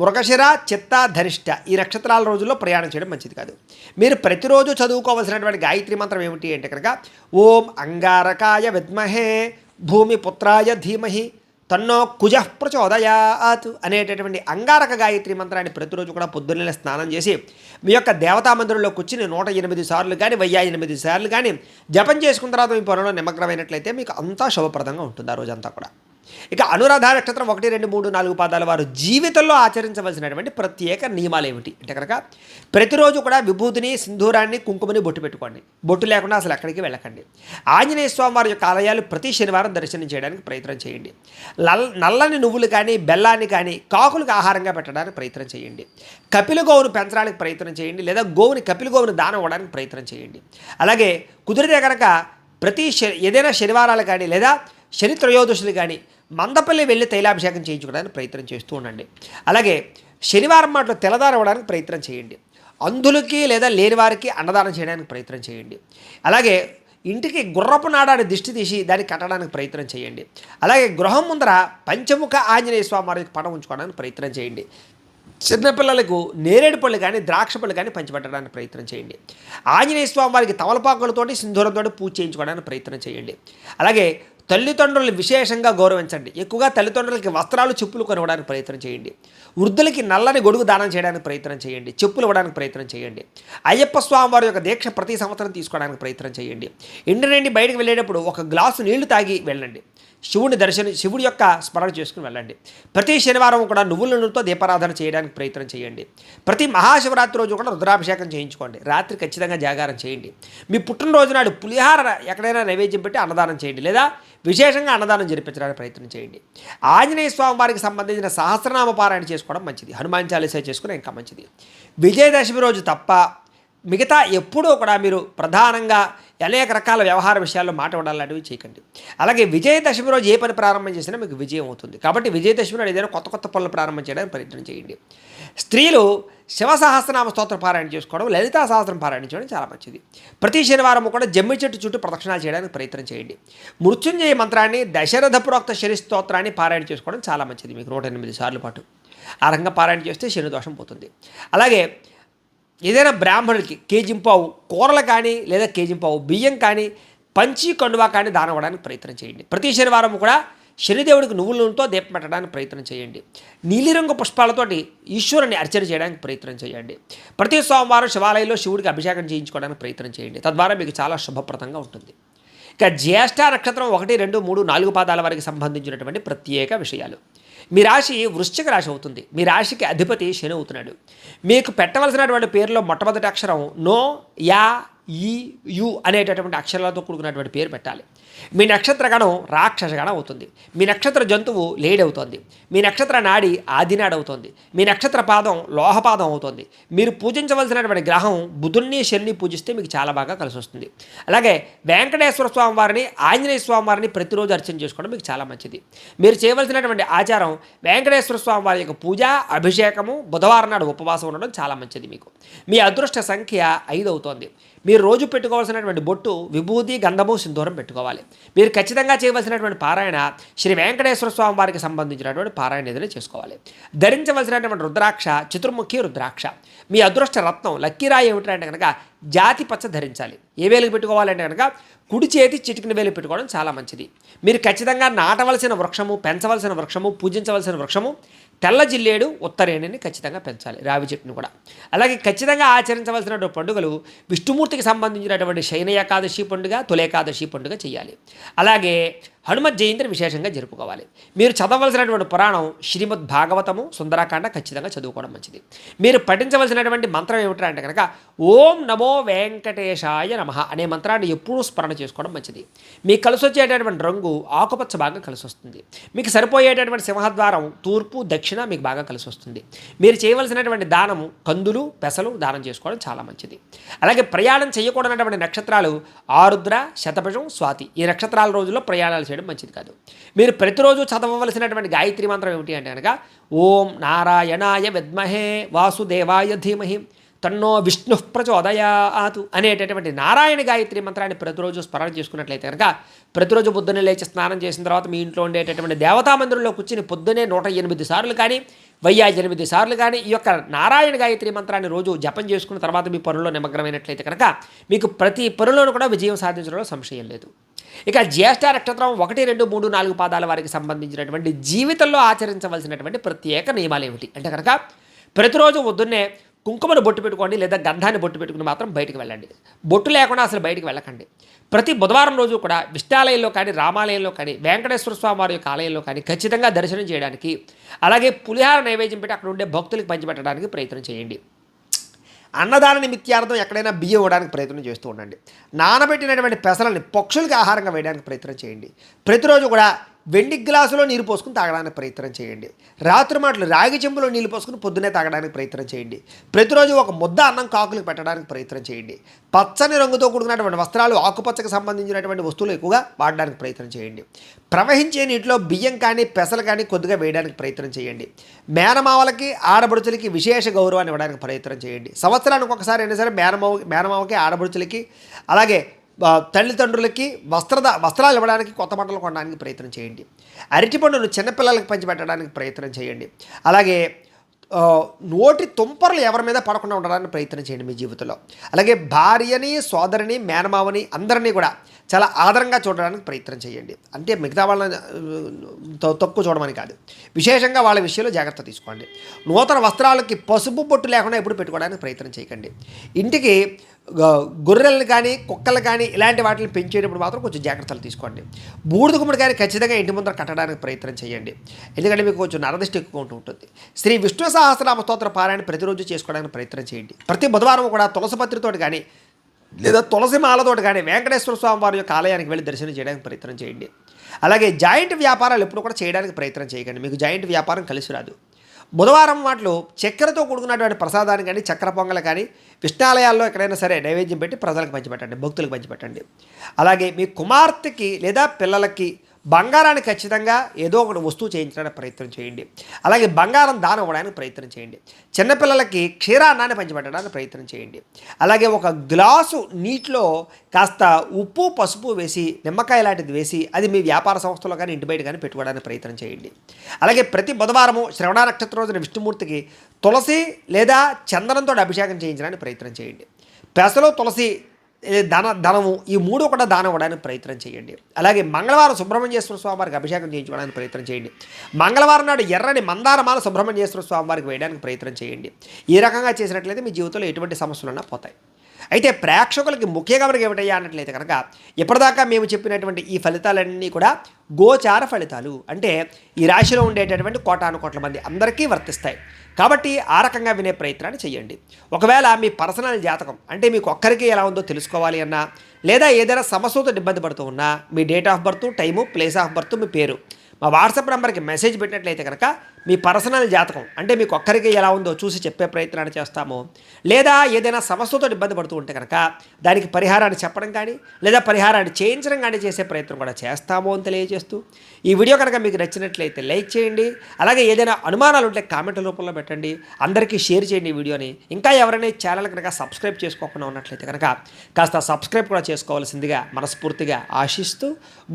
మృగశిర, చిత్త, ధనిష్ట. ఈ నక్షత్రాల రోజుల్లో ప్రయాణం చేయడం మంచిది కాదు. మీరు ప్రతిరోజు చదువుకోవలసినటువంటి గాయత్రి మంత్రం ఏమిటి అంటే కనుక ఓం అంగారకాయ విద్మహే భూమిపుత్రాయ ధీమహి తన్నో కుజః ప్రచోదయాత్ అనేటటువంటి అంగారక గాయత్రి మంత్రాన్ని ప్రతిరోజు కూడా పొద్దున్నే స్నానం చేసి మీ యొక్క దేవతా మందిరంలో కూర్చుని 108 సార్లు కానీ 1008 సార్లు కానీ జపం చేసుకున్న తర్వాత మీ పనుల్లో నిమగ్నమైనట్లయితే మీకు అంతా శుభప్రదంగా ఉంటుంది ఆ రోజంతా కూడా. ఇక అనురాధ నక్షత్రం 1, 2, 3, 4 పాదాల వారు జీవితంలో ఆచరించవలసినటువంటి ప్రత్యేక నియమాలు ఏమిటి అంటే కనుక ప్రతిరోజు కూడా విభూతిని, సింధూరాన్ని, కుంకుమని బొట్టు పెట్టుకోండి. బొట్టు లేకుండా అసలు ఎక్కడికి వెళ్ళకండి. ఆంజనేయ స్వామి వారి యొక్క ఆలయాలు ప్రతి శనివారం దర్శనం చేయడానికి ప్రయత్నం చేయండి. నల్లని నువ్వులు కానీ, బెల్లాన్ని కానీ కాకులకు ఆహారంగా పెట్టడానికి ప్రయత్నం చేయండి. కపిల గోవును పెంచడానికి ప్రయత్నం చేయండి లేదా కపిల గోవుని దానం ఇవ్వడానికి ప్రయత్నం చేయండి. అలాగే కుదిరితే కనుక ఏదైనా శనివారాలు కానీ లేదా శని త్రయోదశులు కానీ మందపల్లి వెళ్ళి తైలాభిషేకం చేయించుకోవడానికి ప్రయత్నం చేస్తూ ఉండండి. అలాగే శనివారం మాటలో తెల్లదారం ఇవ్వడానికి ప్రయత్నం చేయండి. అంధులకి లేదా లేని వారికి అన్నదానం చేయడానికి ప్రయత్నం చేయండి. అలాగే ఇంటికి గుర్రపు నాడాన్ని దిష్టి తీసి దాన్ని కట్టడానికి ప్రయత్నం చేయండి. అలాగే గృహం ముందర పంచముఖ ఆంజనేయ స్వామి వారికి పటం ఉంచుకోవడానికి ప్రయత్నం చేయండి. చిన్నపిల్లలకు నేరేడు పళ్ళు కానీ, ద్రాక్ష పళ్ళు కానీ పంచిపెట్టడానికి ప్రయత్నం చేయండి. ఆంజనేయ స్వామి వారికి తమలపాకులతోటి, సింధూరంతో పూజ చేయించుకోవడానికి ప్రయత్నం చేయండి. అలాగే తల్లిదండ్రులను విశేషంగా గౌరవించండి. ఎక్కువగా తల్లిదండ్రులకి వస్త్రాలు, చెప్పులు కొనివ్వడానికి ప్రయత్నం చేయండి. వృద్ధులకి నల్లని గొడుగు దానం చేయడానికి ప్రయత్నం చేయండి. చెప్పులు ఇవ్వడానికి ప్రయత్నం చేయండి. అయ్యప్ప స్వామి వారి యొక్క దీక్ష ప్రతి సంవత్సరం తీసుకోవడానికి ప్రయత్నం చేయండి. ఇంటి నుండి బయటకు వెళ్ళేటప్పుడు ఒక గ్లాసు నీళ్లు తాగి వెళ్ళండి. శివుడి యొక్క స్మరణ చేసుకుని వెళ్ళండి. ప్రతి శనివారం కూడా నువ్వుల నూనెతో దీపారాధన చేయడానికి ప్రయత్నం చేయండి. ప్రతి మహాశివరాత్రి రోజు కూడా రుద్రాభిషేకం చేయించుకోండి. రాత్రి ఖచ్చితంగా జాగారం చేయండి. మీ పుట్టినరోజు నాడు పులిహార ఎక్కడైనా నైవేద్యం పెట్టి అన్నదానం చేయండి లేదా విశేషంగా అన్నదానం జరిపించడానికి ప్రయత్నం చేయండి. ఆంజనేయ స్వామి వారికి సంబంధించిన సహస్రనామ పారాయణ చేసుకోవడం మంచిది. హనుమాన్ చాలీసా చేసుకుని ఇంకా మంచిది. విజయదశమి రోజు తప్ప మిగతా ఎప్పుడూ కూడా మీరు ప్రధానంగా అనేక రకాల వ్యవహార విషయాల్లో మాట ఉండాలనేవి చేయకండి. అలాగే విజయదశమి రోజు ఏ పని ప్రారంభం చేసినా మీకు విజయం అవుతుంది. కాబట్టి విజయదశమి రోజు ఏదైనా కొత్త పనులు ప్రారంభం చేయడానికి ప్రయత్నం చేయండి. స్త్రీలు శివ సహస్రనామ స్తోత్ర పారాయణ చేసుకోవడం, లలితా సహస్రం పారాయణ చేయడం చాలా మంచిది. ప్రతి శనివారం కూడా జమ్మి చెట్టు చుట్టూ ప్రదక్షిణాలు చేయడానికి ప్రయత్నం చేయండి. మృత్యుంజయ మంత్రాన్ని, దశరథ ప్రోక్త శని స్తోత్రాన్ని పారాయణ చేసుకోవడం చాలా మంచిది. మీకు 108 సార్లు పాటు ఆ రకంగా పారాయణ చేస్తే శని దోషం పోతుంది. అలాగే ఏదైనా బ్రాహ్మణులకి కేజింపావు కూరలు కానీ లేదా కేజింపావు బియ్యం కానీ, పంచి కండువా కానీ దానం ఇవ్వడానికి ప్రయత్నం చేయండి. ప్రతి శనివారం కూడా శనిదేవుడికి నువ్వుల నూనెతో దీపం పెట్టడానికి ప్రయత్నం చేయండి. నీలిరంగు పుష్పాలతోటి ఈశ్వరుని అర్చన చేయడానికి ప్రయత్నం చేయండి. ప్రతి సోమవారం శివాలయంలో శివుడికి అభిషేకం చేయించుకోవడానికి ప్రయత్నం చేయండి. తద్వారా మీకు చాలా శుభప్రదంగా ఉంటుంది. ఇక జ్యేష్ఠ నక్షత్రం 1, 2, 3, 4 పాదాల వారికి సంబంధించినటువంటి ప్రత్యేక విషయాలు. మీ రాశి వృశ్చిక రాశి అవుతుంది. మీ రాశికి అధిపతి శని అవుతున్నాడు. మీకు పెట్టవలసినటువంటి పేరులో మొట్టమొదటి అక్షరం నో, యా, ఈ, యు అనేటటువంటి అక్షరాలతో కూడుకున్నటువంటి పేరు పెట్టాలి. మీ నక్షత్ర గణం రాక్షస గణం అవుతుంది. మీ నక్షత్ర జంతువు లేడవుతోంది. మీ నక్షత్ర నాడి ఆదినాడు అవుతుంది. మీ నక్షత్ర పాదం లోహపాదం అవుతుంది. మీరు పూజించవలసినటువంటి గ్రహం బుధుడిని, శని పూజిస్తే మీకు చాలా బాగా కలిసి వస్తుంది. అలాగే వెంకటేశ్వర స్వామి వారిని, ఆంజనేయ స్వామి వారిని ప్రతిరోజు అర్చన చేసుకోవడం మీకు చాలా మంచిది. మీరు చేయవలసినటువంటి ఆచారం వెంకటేశ్వర స్వామి వారి యొక్క పూజ, అభిషేకము, బుధవారం నాడు ఉపవాసం ఉండడం చాలా మంచిది. మీ అదృష్ట సంఖ్య 5 అవుతోంది. మీరు రోజు పెట్టుకోవాల్సినటువంటి బొట్టు విభూతి, గంధము, సింధూరం పెట్టుకోవాలి. మీరు ఖచ్చితంగా చేయవలసినటువంటి పారాయణ శ్రీ వెంకటేశ్వర స్వామి వారికి సంబంధించినటువంటి పారాయణ ఏదైనా చేసుకోవాలి. ధరించవలసినటువంటి రుద్రాక్ష చతుర్ముఖి రుద్రాక్ష. మీ అదృష్ట రత్నం లక్కీరాయి ఏమిటంటే కనుక జాతి పచ్చ ధరించాలి. ఏ వేలుగు పెట్టుకోవాలంటే కనుక కుడి చేతి చిటికిన వేలు పెట్టుకోవడం చాలా మంచిది. మీరు ఖచ్చితంగా నాటవలసిన వృక్షము, పెంచవలసిన వృక్షము, పూజించవలసిన వృక్షము తెల్ల జిల్లేడు, ఉత్తరేణిని ఖచ్చితంగా పెంచాలి, రావి చెట్టును కూడా. అలాగే ఖచ్చితంగా ఆచరించవలసినటువంటి పండుగలు విష్ణుమూర్తికి సంబంధించినటువంటి శయన ఏకాదశి పండుగ, తొలేకాదశి పండుగ చేయాలి. అలాగే హనుమత్ జయంతిని విశేషంగా జరుపుకోవాలి. మీరు చదవలసినటువంటి పురాణం శ్రీమద్ భాగవతము, సుందరాకాండ ఖచ్చితంగా చదువుకోవడం మంచిది. మీరు పఠించవలసినటువంటి మంత్రం ఏమిటంటే కనుక ఓం నమో వెంకటేశాయ నమః అనే మంత్రాన్ని ఎప్పుడూ స్మరణ చేసుకోవడం మంచిది. మీకు కలిసి వచ్చేటటువంటి రంగు ఆకుపచ్చ బాగా కలిసి వస్తుంది. మీకు సరిపోయేటటువంటి సింహద్వారం తూర్పు, దక్షిణ మీకు బాగా కలిసి వస్తుంది. మీరు చేయవలసినటువంటి దానము కందులు, పెసలు దానం చేసుకోవడం చాలా మంచిది. అలాగే ప్రయాణం చేయకూడనటువంటి నక్షత్రాలు ఆరుద్ర, శతభిషం, స్వాతి. ఈ నక్షత్రాల రోజుల్లో ప్రయాణాలు చేయడం మంచిది కాదు. మీరు ప్రతిరోజు చదవవలసినటువంటి గాయత్రి మంత్రం ఏమిటి అంటే కనుక ఓం నారాయణాయ విద్మహే వాసుదేవాయ ధీమహి తన్నో విష్ణు ప్రచోదయాతు అనేటటువంటి నారాయణ గాయత్రి మంత్రాన్ని ప్రతిరోజు స్మరణ చేసుకున్నట్లయితే కనుక ప్రతిరోజు పొద్దున్నే లేచి స్నానం చేసిన తర్వాత మీ ఇంట్లో ఉండేటటువంటి దేవతా మందిరంలో కూర్చుని పొద్దున్నే 108 సార్లు కానీ 1008 సార్లు కానీ ఈ యొక్క నారాయణ గాయత్రి మంత్రాన్ని రోజు జపం చేసుకున్న తర్వాత మీ పనుల్లో నిమగ్నమైనట్లయితే కనుక మీకు ప్రతి పనుల్లోనూ కూడా విజయం సాధించడంలో సంశయం లేదు. ఇక జ్యేష్ఠ నక్షత్రం 1, 2, 3, 4 పాదాల వారికి సంబంధించినటువంటి జీవితంలో ఆచరించవలసినటువంటి ప్రత్యేక నియమాలు ఏమిటి అంటే కనుక ప్రతిరోజు పొద్దున్నే కుంకుమను బొట్టు పెట్టుకోండి, లేదా గంధాన్ని బొట్టు పెట్టుకుని మాత్రం బయటికి వెళ్ళండి. బొట్టు లేకుండా అసలు బయటికి వెళ్ళకండి. ప్రతి బుధవారం రోజు కూడా విష్ణాలయంలో కానీ, రామాలయంలో కానీ, వెంకటేశ్వర స్వామి వారి యొక్క ఆలయంలో కానీ ఖచ్చితంగా దర్శనం చేయడానికి, అలాగే పులిహార నైవేద్యం పెట్టి అక్కడ ఉండే భక్తులకు పంచిపెట్టడానికి ప్రయత్నం చేయండి. అన్నదాన నిమిత్యార్థం ఎక్కడైనా బియ్యం ఇవ్వడానికి ప్రయత్నం చేస్తూ ఉండండి. నానబెట్టినటువంటి పెసలని పక్షులకి ఆహారంగా వేయడానికి ప్రయత్నం చేయండి. ప్రతిరోజు కూడా వెండి గ్లాసులో నీరు పోసుకుని తాగడానికి ప్రయత్నం చేయండి. రాత్రి మాటలు రాగి చెంబులో నీళ్ళు పోసుకుని పొద్దున్నే తాగడానికి ప్రయత్నం చేయండి. ప్రతిరోజు ఒక ముద్ద అన్నం కాకులకు పెట్టడానికి ప్రయత్నం చేయండి. పచ్చని రంగుతో కూడుకున్నటువంటి వస్త్రాలు, ఆకుపచ్చకు సంబంధించినటువంటి వస్తువులు ఎక్కువగా వాడడానికి ప్రయత్నం చేయండి. ప్రవహించే నీటిలో బియ్యం కానీ, పెసలు కానీ కొద్దిగా వేయడానికి ప్రయత్నం చేయండి. మేనమావలకి, ఆడబడుచులకి విశేష గౌరవాన్ని ఇవ్వడానికి ప్రయత్నం చేయండి. సంవత్సరానికి ఒకసారి అయినా సరే మేనమావకి, ఆడబడుచులకి, అలాగే తల్లిదండ్రులకి వస్త్రాలు ఇవ్వడానికి, కొత్త బట్టలు కొనడానికి ప్రయత్నం చేయండి. అరటిపండును చిన్నపిల్లలకి పంచిపెట్టడానికి ప్రయత్నం చేయండి. అలాగే నోటి తుంపర్లు ఎవరి మీద పడకుండా ఉండడానికి ప్రయత్నం చేయండి మీ జీవితంలో. అలాగే భార్యని, సోదరిని, మేనమావని అందరినీ కూడా చాలా ఆదరంగా చూడడానికి ప్రయత్నం చేయండి. అంటే మిగతా వాళ్ళని తక్కువ చూడమని కాదు, విశేషంగా వాళ్ళ విషయంలో జాగ్రత్త తీసుకోండి. నూతన వస్త్రాలకి పసుపు బొట్టు లేకుండా ఎప్పుడు పెట్టుకోవడానికి ప్రయత్నం చేయకండి. ఇంటికి గొర్రెలను కానీ, కుక్కలు కానీ ఇలాంటి వాటిని పెంచేటప్పుడు మాత్రం కొంచెం జాగ్రత్తలు తీసుకోండి. బూడిద గుమ్మడి కానీ ఖచ్చితంగా ఇంటి ముందర కట్టడానికి ప్రయత్నం చేయండి. ఎందుకంటే మీకు కొంచెం నరదృష్టి ఎక్కువ ఉంటుంది. శ్రీ విష్ణు సహస్రనామ స్తోత్ర పారాయణ ప్రతిరోజు చేసుకోవడానికి ప్రయత్నం చేయండి. ప్రతి బుధవారం కూడా తులసిపత్రితోటి కానీ, లేదా తులసి మాలతోటి కానీ వెంకటేశ్వర స్వామి వారి యొక్క ఆలయానికి వెళ్ళి దర్శనం చేయడానికి ప్రయత్నం చేయండి. అలాగే జాయింట్ వ్యాపారాలు ఎప్పుడు కూడా చేయడానికి ప్రయత్నం చేయకండి. మీకు జాయింట్ వ్యాపారం కలిసి రాదు. బుధవారం వాటిలో చక్కెరతో కూడుకున్నటువంటి ప్రసాదాన్ని కానీ, చక్కెర పొంగలు కానీ విష్ణాలయాల్లో ఎక్కడైనా సరే నైవేద్యం పెట్టి ప్రజలకు పంచిపెట్టండి, భక్తులకు పంచిపెట్టండి. అలాగే మీ కుమార్తెకి లేదా పిల్లలకి బంగారాన్ని ఖచ్చితంగా ఏదో ఒకటి వస్తువు చేయించడానికి ప్రయత్నం చేయండి. అలాగే బంగారం దానం ఇవ్వడానికి ప్రయత్నం చేయండి. చిన్నపిల్లలకి క్షీరాన్నాన్ని పంచిపెట్టడానికి ప్రయత్నం చేయండి. అలాగే ఒక గ్లాసు నీటిలో కాస్త ఉప్పు, పసుపు వేసి, నిమ్మకాయ లాంటిది వేసి అది మీ వ్యాపార సంస్థలో కానీ, ఇంటి బయట కానీ పెట్టుకోవడానికి ప్రయత్నం చేయండి. అలాగే ప్రతి బుధవారము శ్రవణ నక్షత్ర రోజున విష్ణుమూర్తికి తులసి లేదా చందనంతో అభిషేకం చేయించడానికి ప్రయత్నం చేయండి. పెసలో తులసి, ధనము, ఈ 3 కూడా దానం ఇవ్వడానికి ప్రయత్నం చేయండి. అలాగే మంగళవారం సుబ్రహ్మణ్యేశ్వర స్వామి వారికి అభిషేకం చేయించుకోవడానికి ప్రయత్నం చేయండి. మంగళవారం నాడు ఎర్రని మందారమాల సుబ్రహ్మణ్యేశ్వర స్వామి వారికి వేయడానికి ప్రయత్నం చేయండి. ఈ రకంగా చేసినట్లయితే మీ జీవితంలో ఎటువంటి సమస్యలున్నా పోతాయి. అయితే ప్రేక్షకులకి ముఖ్యంగా మనకి ఏమిటయ్యా అన్నట్లయితే కనుక ఇప్పటిదాకా మేము చెప్పినటువంటి ఈ ఫలితాలన్నీ కూడా గోచార ఫలితాలు, అంటే ఈ రాశిలో ఉండేటటువంటి కోటాను కోట్ల మంది అందరికీ వర్తిస్తాయి. కాబట్టి ఆ రకంగా వినే ప్రయత్నాన్ని చేయండి. ఒకవేళ మీ పర్సనల్ జాతకం అంటే మీకు ఒక్కరికి ఎలా ఉందో తెలుసుకోవాలి అన్నా, లేదా ఏదైనా సమస్యతో ఇబ్బంది పడుతూ ఉన్నా మీ date of birth, time, place of birth, మీ పేరు మా వాట్సాప్ నెంబర్కి మెసేజ్ పెట్టినట్లయితే కనుక మీ పర్సనల్ జాతకం అంటే మీకు ఒక్కరికి ఎలా ఉందో చూసి చెప్పే ప్రయత్నాన్ని చేస్తాము. లేదా ఏదైనా సమస్యతో ఇబ్బంది పడుతూ ఉంటే కనుక దానికి పరిహారాన్ని చెప్పడం కానీ లేదా పరిహారాన్ని చేయించడం కానీ చేసే ప్రయత్నం కూడా చేస్తాము అని తెలియజేస్తూ, ఈ వీడియో కనుక మీకు నచ్చినట్లయితే లైక్ చేయండి. అలాగే ఏదైనా అనుమానాలు ఉంటే కామెంట్ రూపంలో పెట్టండి. అందరికీ షేర్ చేయండి ఈ వీడియోని. ఇంకా ఎవరైనా ఈ ఛానల్ కనుక సబ్స్క్రైబ్ చేసుకోకుండా ఉన్నట్లయితే కనుక కాస్త సబ్స్క్రైబ్ కూడా చేసుకోవాల్సిందిగా మనస్ఫూర్తిగా ఆశిస్తూ,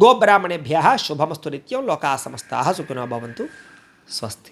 గోబ్రాహ్మణేభ్యః శుభమస్తు నిత్యం. లోకా సమస్తాః సుఖినో భవంతు. స్వస్తి.